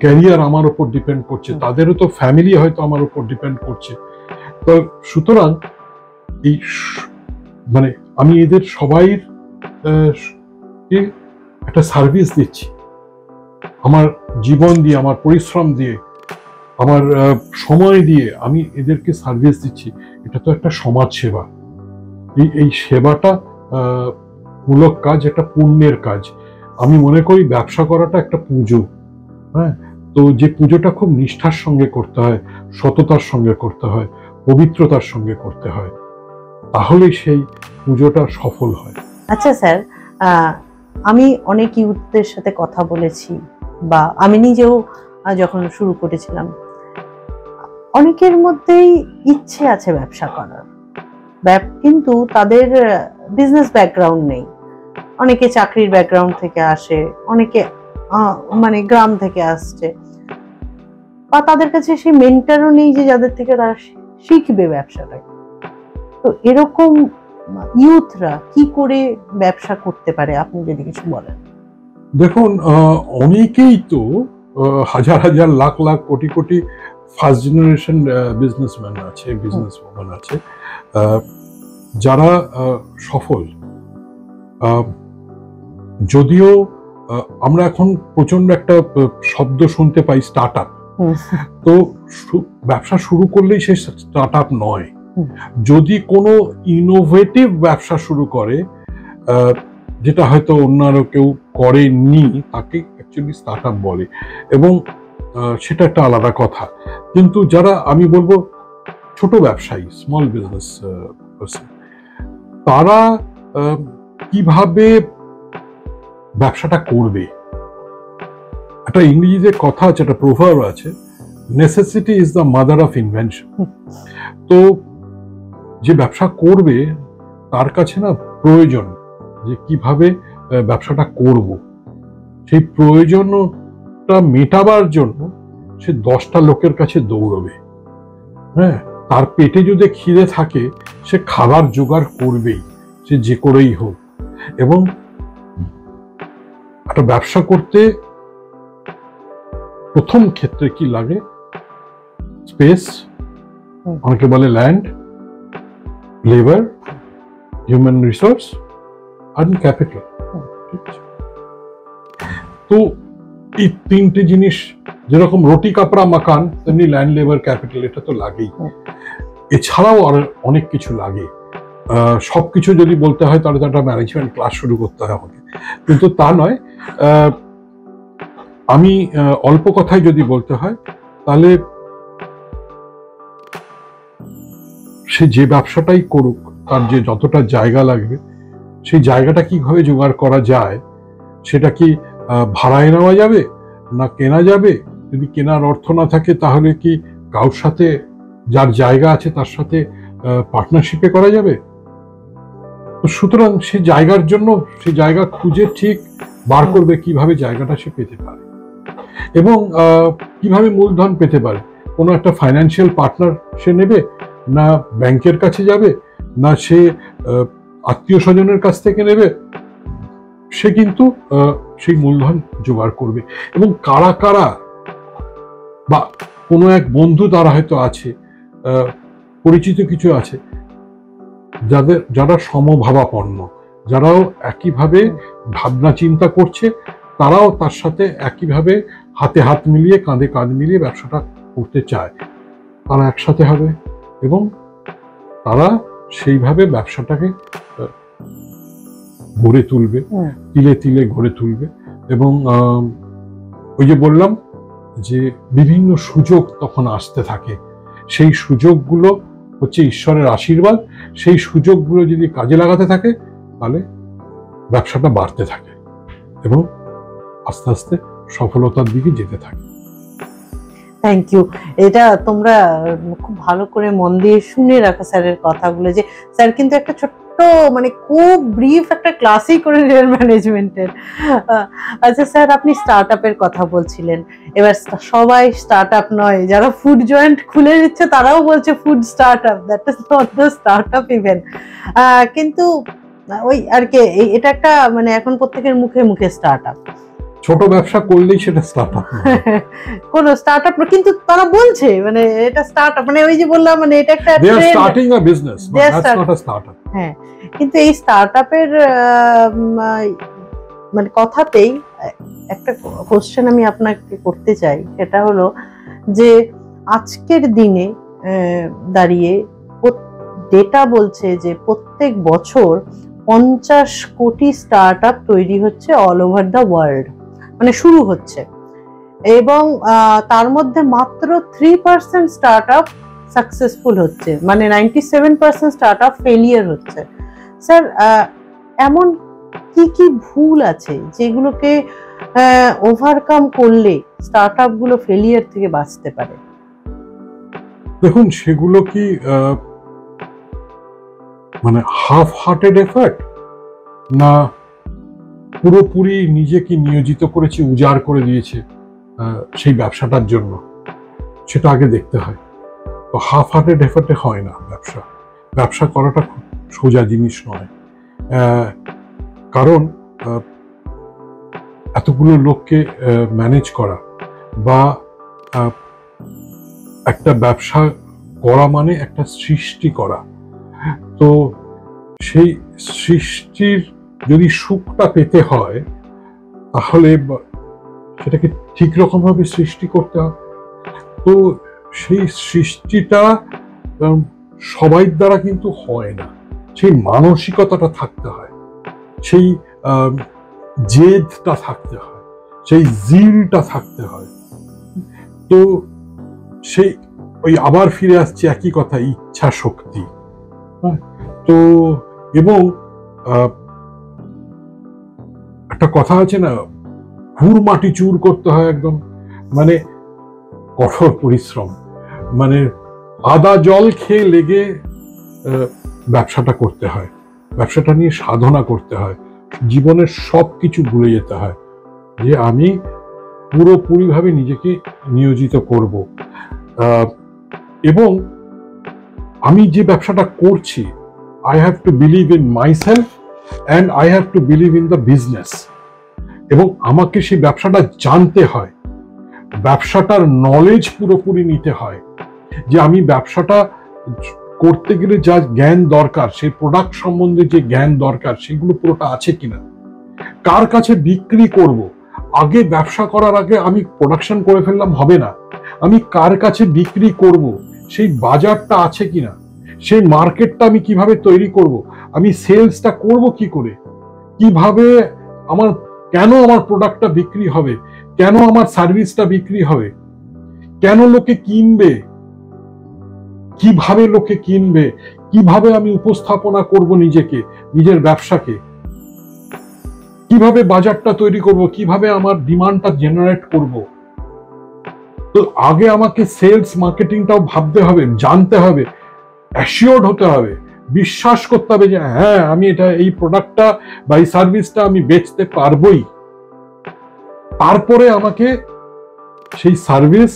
ক্যারিয়ার আমার উপর ডিপেন্ড করছে, তাদেরও তো ফ্যামিলি হয়তো আমার উপর ডিপেন্ড করছে। তো সুতরাং এই মানে আমি এদের সবাই একটা সার্ভিস দিচ্ছি, আমার জীবন দিয়ে, আমার পরিশ্রম দিয়ে আমার সময় দিয়ে আমি এদেরকে সার্ভিস দিচ্ছি, এটা তো একটা সমাজ সেবা। এই সেবাটা মূলক কাজ, একটা পুণ্যের কাজ। আমি মনে করি ব্যবসা করাটা একটা পুজো। হ্যাঁ, তো যে পুজোটা খুব নিষ্ঠার সঙ্গে করতে হয়, সততার সঙ্গে করতে হয়, পবিত্রতার সঙ্গে করতে হয়, তাহলেই সেই পুজোটা সফল হয়। আচ্ছা স্যার, আমি অনেক ইউথদের সাথে কথা বলেছি, বা আমি নিজেও যখন শুরু করেছিলাম, অনেকের মধ্যেই ইচ্ছে আছে ব্যবসা করার, কিন্তু তাদের বিজনেস ব্যাকগ্রাউন্ড নেই। অনেকে চাকরির ব্যাকগ্রাউন্ড থেকে আসে, অনেকে মানে গ্রাম থেকে আসছে, বা তাদের কাছে সেই মেন্টরও নেই যে যাদের থেকে তারা শিখবে ব্যবসাটা। তো এরকম ইউথরা কি করে ব্যবসা করতে পারে, আপনি যদি কিছু বলেন। দেখুন, অনেকেই তো হাজার হাজার lakh lakh crore crore first generation businessman আছে, বিজনেস ওম্যান আছে, যারা সফল। যদিও আমরা এখন প্রচন্ড একটা শব্দ শুনতে পাই, স্টার্ট আপ। তো ব্যবসা শুরু করলেই সে স্টার্ট আপ নয়। যদি কোনো ইনোভেটিভ ব্যবসা শুরু করে, যেটা হয়তো অন্য আরো কেউ করেনি, তাকে অ্যাকচুয়ালি স্টার্ট আপ বলে, এবং সেটা একটা আলাদা কথা। কিন্তু যারা, আমি বলবো, ছোট ব্যবসায়ী, স্মল বিজনেস পারসন, তারা কিভাবে ব্যবসাটা করবে। একটা ইংরেজিতে কথা আছে, একটা প্রভাব আছে, necessity is the mother of invention. তো যে ব্যবসা করবে তার কাছে না প্রয়োজন যে কিভাবে ব্যবসাটা করব, সেই প্রয়োজনটা মেটাবার জন্য সে 10টা লোকের কাছে দৌড়বে। হ্যাঁ, তার পেটে যদি খিদে থাকে, সে খাবার জোগাড় করবেই, সে যে করেই হোক। এবং একটা ব্যবসা করতে প্রথম ক্ষেত্রে কি লাগে? স্পেস, অনেকে বলে ল্যান্ড, লেবার, হিউম্যান রিসোর্স আর ক্যাপিটাল। তো এই 3টে জিনিস, যেরকম রুটি কাপড়া মাকান, তেমনি ল্যান্ড, লেবার, ক্যাপিটাল, এটা তো লাগেই। এছাড়াও আর অনেক কিছু লাগে। সবকিছু যদি বলতে হয় তাহলে তো একটা ম্যানেজমেন্ট ক্লাস শুরু করতে হয় আমাকে, কিন্তু তা নয়। আমি অল্প কথায় যদি বলতে হয়, তাহলে সে যে ব্যবসাটাই করুক, তার যে যতটা জায়গা লাগবে, সেই জায়গাটা কিভাবে জোগাড় করা যায়, সেটা কি ভাড়ায় নেওয়া যাবে না কেনা যাবে? যদি কেনার অর্থ না থাকে, তাহলে কি কারোর সাথে, যার জায়গা আছে তার সাথে পার্টনারশিপে করা যাবে? তো সুতরাং সে জায়গার জন্য সে জায়গা খুঁজে ঠিক বার করবে কিভাবে জায়গাটা সে পেতে পারে, এবং কিভাবে মূলধন পেতে পারে। কোনো একটা ফাইন্যান্সিয়াল পার্টনার সে নেবে, না ব্যাংকের কাছে যাবে, না সে আত্মীয় স্বজনের কাছ থেকে নেবে, সে কিন্তু সেই মূলধন জোগাড় করবে। এবং কারা কারা, বা কোনো এক বন্ধু তারা হয়তো আছে, পরিচিত কিছু আছে, যারা সমভাবাপন্ন, যারাও একইভাবে ভাবনা চিন্তা করছে, তারাও তার সাথে একইভাবে হাতে হাত মিলিয়ে, কাঁধে কাঁধ মিলিয়ে ব্যবসাটা করতে চায়। তারা একসাথে হবে এবং তারা সেইভাবে ব্যবসাটাকে গড়ে তুলবে, তিলে তিলে গড়ে তুলবে। এবং ওই যে বললাম যে বিভিন্ন সুযোগ তখন আসতে থাকে, সেই সুযোগগুলো হচ্ছে ঈশ্বরের আশীর্বাদ। সেই সুযোগগুলো যদি কাজে লাগাতে থাকে, তাহলে ব্যবসাটা বাড়তে থাকে এবং আস্তে আস্তে সফলতার দিকে যেতে থাকে। Thank you. এটা তোমরা খুব ভালো করে মন দিয়ে শুনে রাখো স্যারের কথাগুলো, যে স্যার কিন্তু একটা ছোট্ট, মানে খুব ব্রিফ একটা ক্লাসই করে দিলেন ম্যানেজমেন্টের। আচ্ছা স্যার, আপনি স্টার্ট আপের কথা বলছিলেন। এবার সবাই স্টার্ট আপ নয়, যারা ফুড জয়েন্ট খুলে দিচ্ছে তারাও বলছে food start up, that is not the start up even. কিন্তু ওই আর কি, এটা একটা, মানে এখন প্রত্যেকের মুখে মুখে স্টার্ট আপ। ছোট ব্যবসা করলেই সেটা স্টার্ট আপ, কোন স্টার্ট আপ, কিন্তু তারা বলছে মানে এটা স্টার্ট আপ, মানে ওই যে বললাম, মানে এটা একটা they are starting a business, but that's not a startup. হ্যাঁ, কিন্তু এই স্টার্ট আপের মানে কথাতেই একটা কোশ্চেন আমি আপনাকে করতে চাই, সেটা হলো যে আজকের দিনে দাঁড়িয়ে ডেটা বলছে যে প্রত্যেক বছর 50 কোটি স্টার্ট আপ তৈরি হচ্ছে অল ওভার দ্য ওয়ার্ল্ড, মানে শুরু হচ্ছে, এবং তার মধ্যে মাত্র 3% স্টার্ট আপ সাকসেসফুল হচ্ছে, মানে 97% স্টার্ট আপ ফেলিয়ার হচ্ছে। স্যার, এমন কি কি ভুল আছে যেগুলোকে ওভারকাম করলে স্টার্ট আপ গুলো ফেলিয়ার থেকে বাঁচতে পারে? দেখুন, সেগুলো কি মানে হাফ হার্টেড এফার্ট, না পুরোপুরি নিজেকে নিয়োজিত করেছে, উজাড় করে দিয়েছে সেই ব্যবসাটার জন্য, সেটা আগে দেখতে হয়। তো হাফ হার্টেড এফার্টে হয় না ব্যবসা। ব্যবসা করাটা খুব সোজা জিনিস নয়, কারণ এতগুলো লোককে ম্যানেজ করা বা একটা ব্যবসা করা মানে একটা সৃষ্টি করা। তো সেই সৃষ্টির যদি সুখটা পেতে হয় তাহলে সেটাকে ঠিক রকম ভাবে সৃষ্টি করতে হবে। তো সেই সৃষ্টিটা সবাই দ্বারা কিন্তু হয় না, সেই মানসিকতাটা থাকতে হয়, সেই জেদটা থাকতে হয়, সেই জিলটা থাকতে হয়। তো সেই ওই আবার ফিরে আসছে একই কথা, ইচ্ছা শক্তি। তো এবং একটা কথা আছে না, ঘুর মাটি চুর করতে হয় একদম, মানে কঠোর পরিশ্রম, মানে আদা জল খেয়ে লেগে ব্যবসাটা করতে হয়, ব্যবসাটা নিয়ে সাধনা করতে হয়, জীবনের সবকিছু ভুলে যেতে হয় যে আমি পুরোপুরিভাবে নিজেকে নিয়োজিত করব, এবং আমি যে ব্যবসাটা করছি I have to believe in myself and I have to believe in the business, এবং আমাকে সেই ব্যবসাটা জানতে হয়, ব্যবসাটার নলেজ পুরোপুরি নিতে হয়, যে আমি ব্যবসাটা করতে গেলে যা জ্ঞান দরকার, সেই প্রোডাক্ট সম্বন্ধে যে জ্ঞান দরকার সেগুলো পুরোটা আছে কিনা, কার কাছে বিক্রি করব। আগে ব্যবসা করার আগে আমি প্রোডাকশন করে ফেললাম হবে না, আমি কার কাছে বিক্রি করব, সেই বাজারটা আছে কিনা, সেই মার্কেটটা আমি কিভাবে তৈরি করব, আমি সেলসটা করব কি করে, কিভাবে কেন আমার প্রোডাক্টটা বিক্রি হবে, কেন আমার সার্ভিসটা বিক্রি হবে, কেন লোকে কিনবে, কিভাবে লোকে কিনবে, কিভাবে আমি উপস্থাপনা করব নিজেকে, নিজের ব্যবসাকে, কিভাবে বাজারটা তৈরি করব, কিভাবে আমার ডিমান্ডটা জেনারেট করব। তো আগে আমাকে সেলস মার্কেটিংটাও ভাবতে হবে, জানতে হবে, অ্যাসিওর্ড হতে হবে, বিশ্বাস করতে হবে যে হ্যাঁ আমি এই প্রোডাক্টটা বা এই সার্ভিসটা আমি বেচতে পারবোই। তারপরে আমাকে সেই সার্ভিস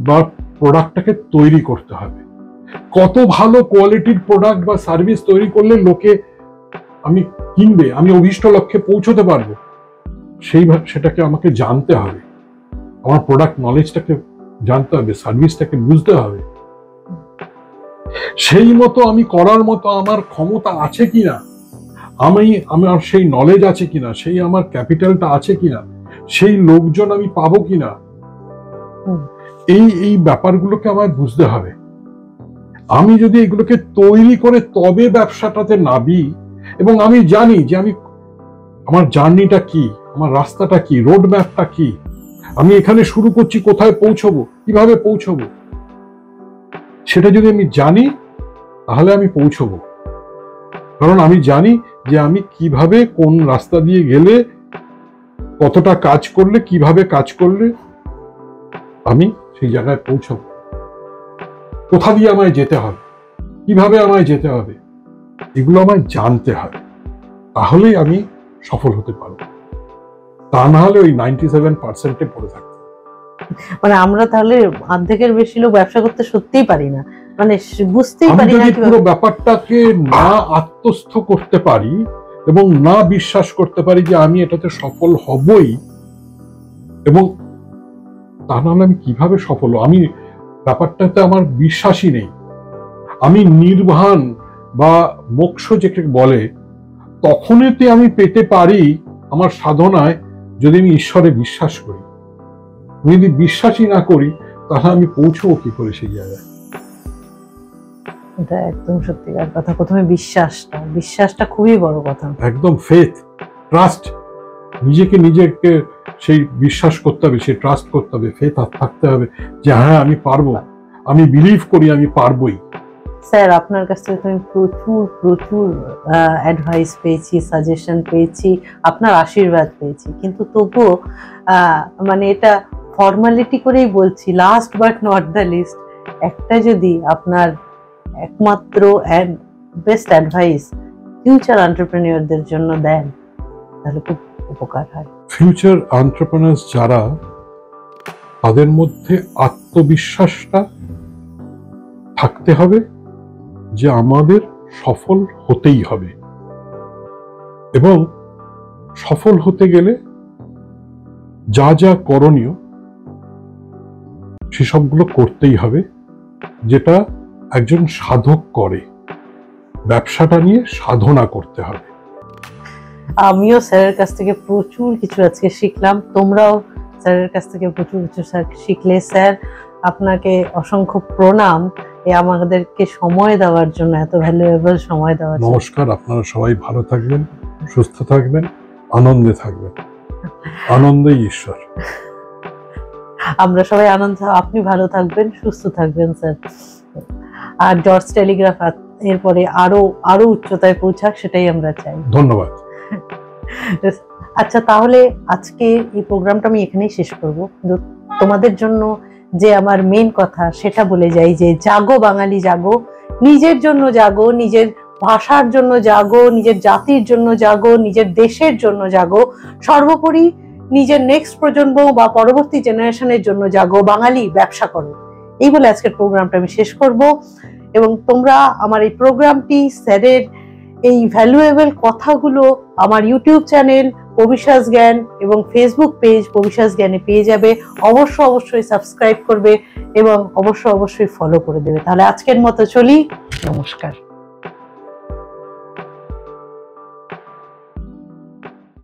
বা প্রোডাক্টটাকে তৈরি করতে হবে। কত ভালো কোয়ালিটির প্রোডাক্ট বা সার্ভিস তৈরি করলে লোকে আমি কিনবে, আমি অভীষ্ট লক্ষ্যে পৌঁছতে পারবো, সেটাকে আমাকে জানতে হবে, আমার প্রোডাক্ট নলেজটাকে জানতে হবে, সার্ভিসটাকে বুঝতে হবে, সেই মতো আমি করার মতো আমার ক্ষমতা আছে কিনা, আমার সেই নলেজ আছে কিনা, সেই আমার ক্যাপিটালটা আছে কিনা, সেই লোকজন আমি পাবো কিনা, এই ব্যাপারগুলোকে আমায় বুঝতে হবে। আমি যদি এগুলোকে তৈরি করে তবে ব্যবসাটাতে নামি, এবং আমি জানি যে আমার জার্নিটা কি, আমার রাস্তাটা কি, রোড ম্যাপটা কি, আমি এখানে শুরু করছি, কোথায় পৌঁছবো, কিভাবে পৌঁছবো, সেটা যদি আমি জানি তাহলে আমি পৌঁছবো। কারণ আমি জানি যে আমি কিভাবে কোন রাস্তা দিয়ে গেলে, কতটা কাজ করলে, কিভাবে কাজ করলে আমি সেই জায়গায় পৌঁছবো, কোথা দিয়ে আমায় যেতে হবে, কিভাবে আমায় যেতে হবে, এগুলো আমায় জানতে হবে, তাহলেই আমি সফল হতে পারবো। তা না হলে ওই 97% পড়ে থাকবে। মানে আমরা তাহলে অর্ধেকের বেশি লোক ব্যবসা করতে সত্যিই পারি না, মানে বুঝতেই পারি না। পুরো ব্যাপারটাকে না আত্মস্থ করতে পারি এবং না বিশ্বাস করতে পারি যে আমি এটাতে সফল হবই, এবং তা নাহলে আমি কিভাবে সফল, আমি ব্যাপারটাতে আমার বিশ্বাসই নেই, আমি নির্বাণ বা মোক্ষ যেটাকে বলে তখনই আমি পেতে পারি আমার সাধনায়, যদি আমি ঈশ্বরে বিশ্বাস করি। যদি বিশ্বাসই না করি তাহলে আমি পৌঁছবো কি করে সেই জায়গায়? এটা একদম সত্যিকার কথা। প্রথমে বিশ্বাসটা খুবই বড় কথা। একদম ফেথ, ট্রাস্ট, নিজেকে সেই বিশ্বাস করতে হবে, সেই ট্রাস্ট করতে হবে, ফেথ থাকতে হবে যে হ্যাঁ আমি পারবো, আমি বিলিভ করি আমি পারবোই। স্যার, আপনার কাছ থেকে আমি প্রচুর অ্যাডভাইস পেয়েছি, সাজেশন পেয়েছি, আপনার আশীর্বাদ পেয়েছি, কিন্তু তবুও মানে এটা ফর্মালিটি করেই বলছি, last but not the least, একটা যদি আপনার একমাত্র অ্যান্ড বেস্ট অ্যাডভাইস ফিউচার এন্টারপ্রেনিয়রদের জন্য দেন তাহলে খুব উপকার হয়। ফিউচার এন্টারপ্রেনার্স যারা, তাদের মধ্যে আত্মবিশ্বাসটা থাকতে হবে যে আমাদের সফল হতেই হবে, এবং সফল হতে গেলে যা যা করণীয় সেসবগুলো করতেই হবে, যেটা একজন সাধক করে। ব্যবসাটা নিয়ে সাধনা করতে হবে। আমিও স্যারের কাছ থেকে প্রচুর কিছু আজকে শিখলাম, তোমরাও স্যারের কাছ থেকে প্রচুর কিছু শিখলে। স্যার, আপনাকে অসংখ্য প্রণাম আমাদেরকে সময় দেওয়ার জন্য, এত ভ্যালুয়েবল সময় দেওয়ার জন্য। নমস্কার, আপনারা সবাই ভালো থাকবেন, সুস্থ থাকবেন, আনন্দে থাকবেন। আনন্দই ঈশ্বর। আমরা সবাই আনন্দ, আপনি ভালো থাকবেন, সুস্থ থাকবেন স্যার। আর জর্জ টেলিগ্রাফ এরপরে আরো উচ্চতায় পৌঁছাক, সেটাই আমরা চাই। ধন্যবাদ। আচ্ছা, তাহলে আজকে এই প্রোগ্রামটা আমি এখানেই শেষ করব, কিন্তু তোমাদের জন্য যে আমার মেন কথা সেটা বলে যাই যে জাগো বাঙালি জাগো, নিজের জন্য জাগো, নিজের ভাষার জন্য জাগো, নিজের জাতির জন্য জাগো, নিজের দেশের জন্য জাগো, সর্বোপরি নিজের নেক্সট প্রজন্ম বা পরবর্তী জেনারেশনের জন্য জাগো। বাঙালি, ব্যবসা করো। এই বলে আজকের প্রোগ্রামটা আমি শেষ করব, এবং তোমরা আমার এই প্রোগ্রামটি, স্যারের এই ভ্যালুয়েবল কথাগুলো আমার ইউটিউব চ্যানেল পবিশ্বাস জ্ঞান এবং ফেসবুক পেজ পবিশ্বাস জ্ঞানে পেয়ে যাবে। অবশ্যই সাবস্ক্রাইব করবে এবং অবশ্যই ফলো করে দেবে। তাহলে আজকের মতো চলি, নমস্কার।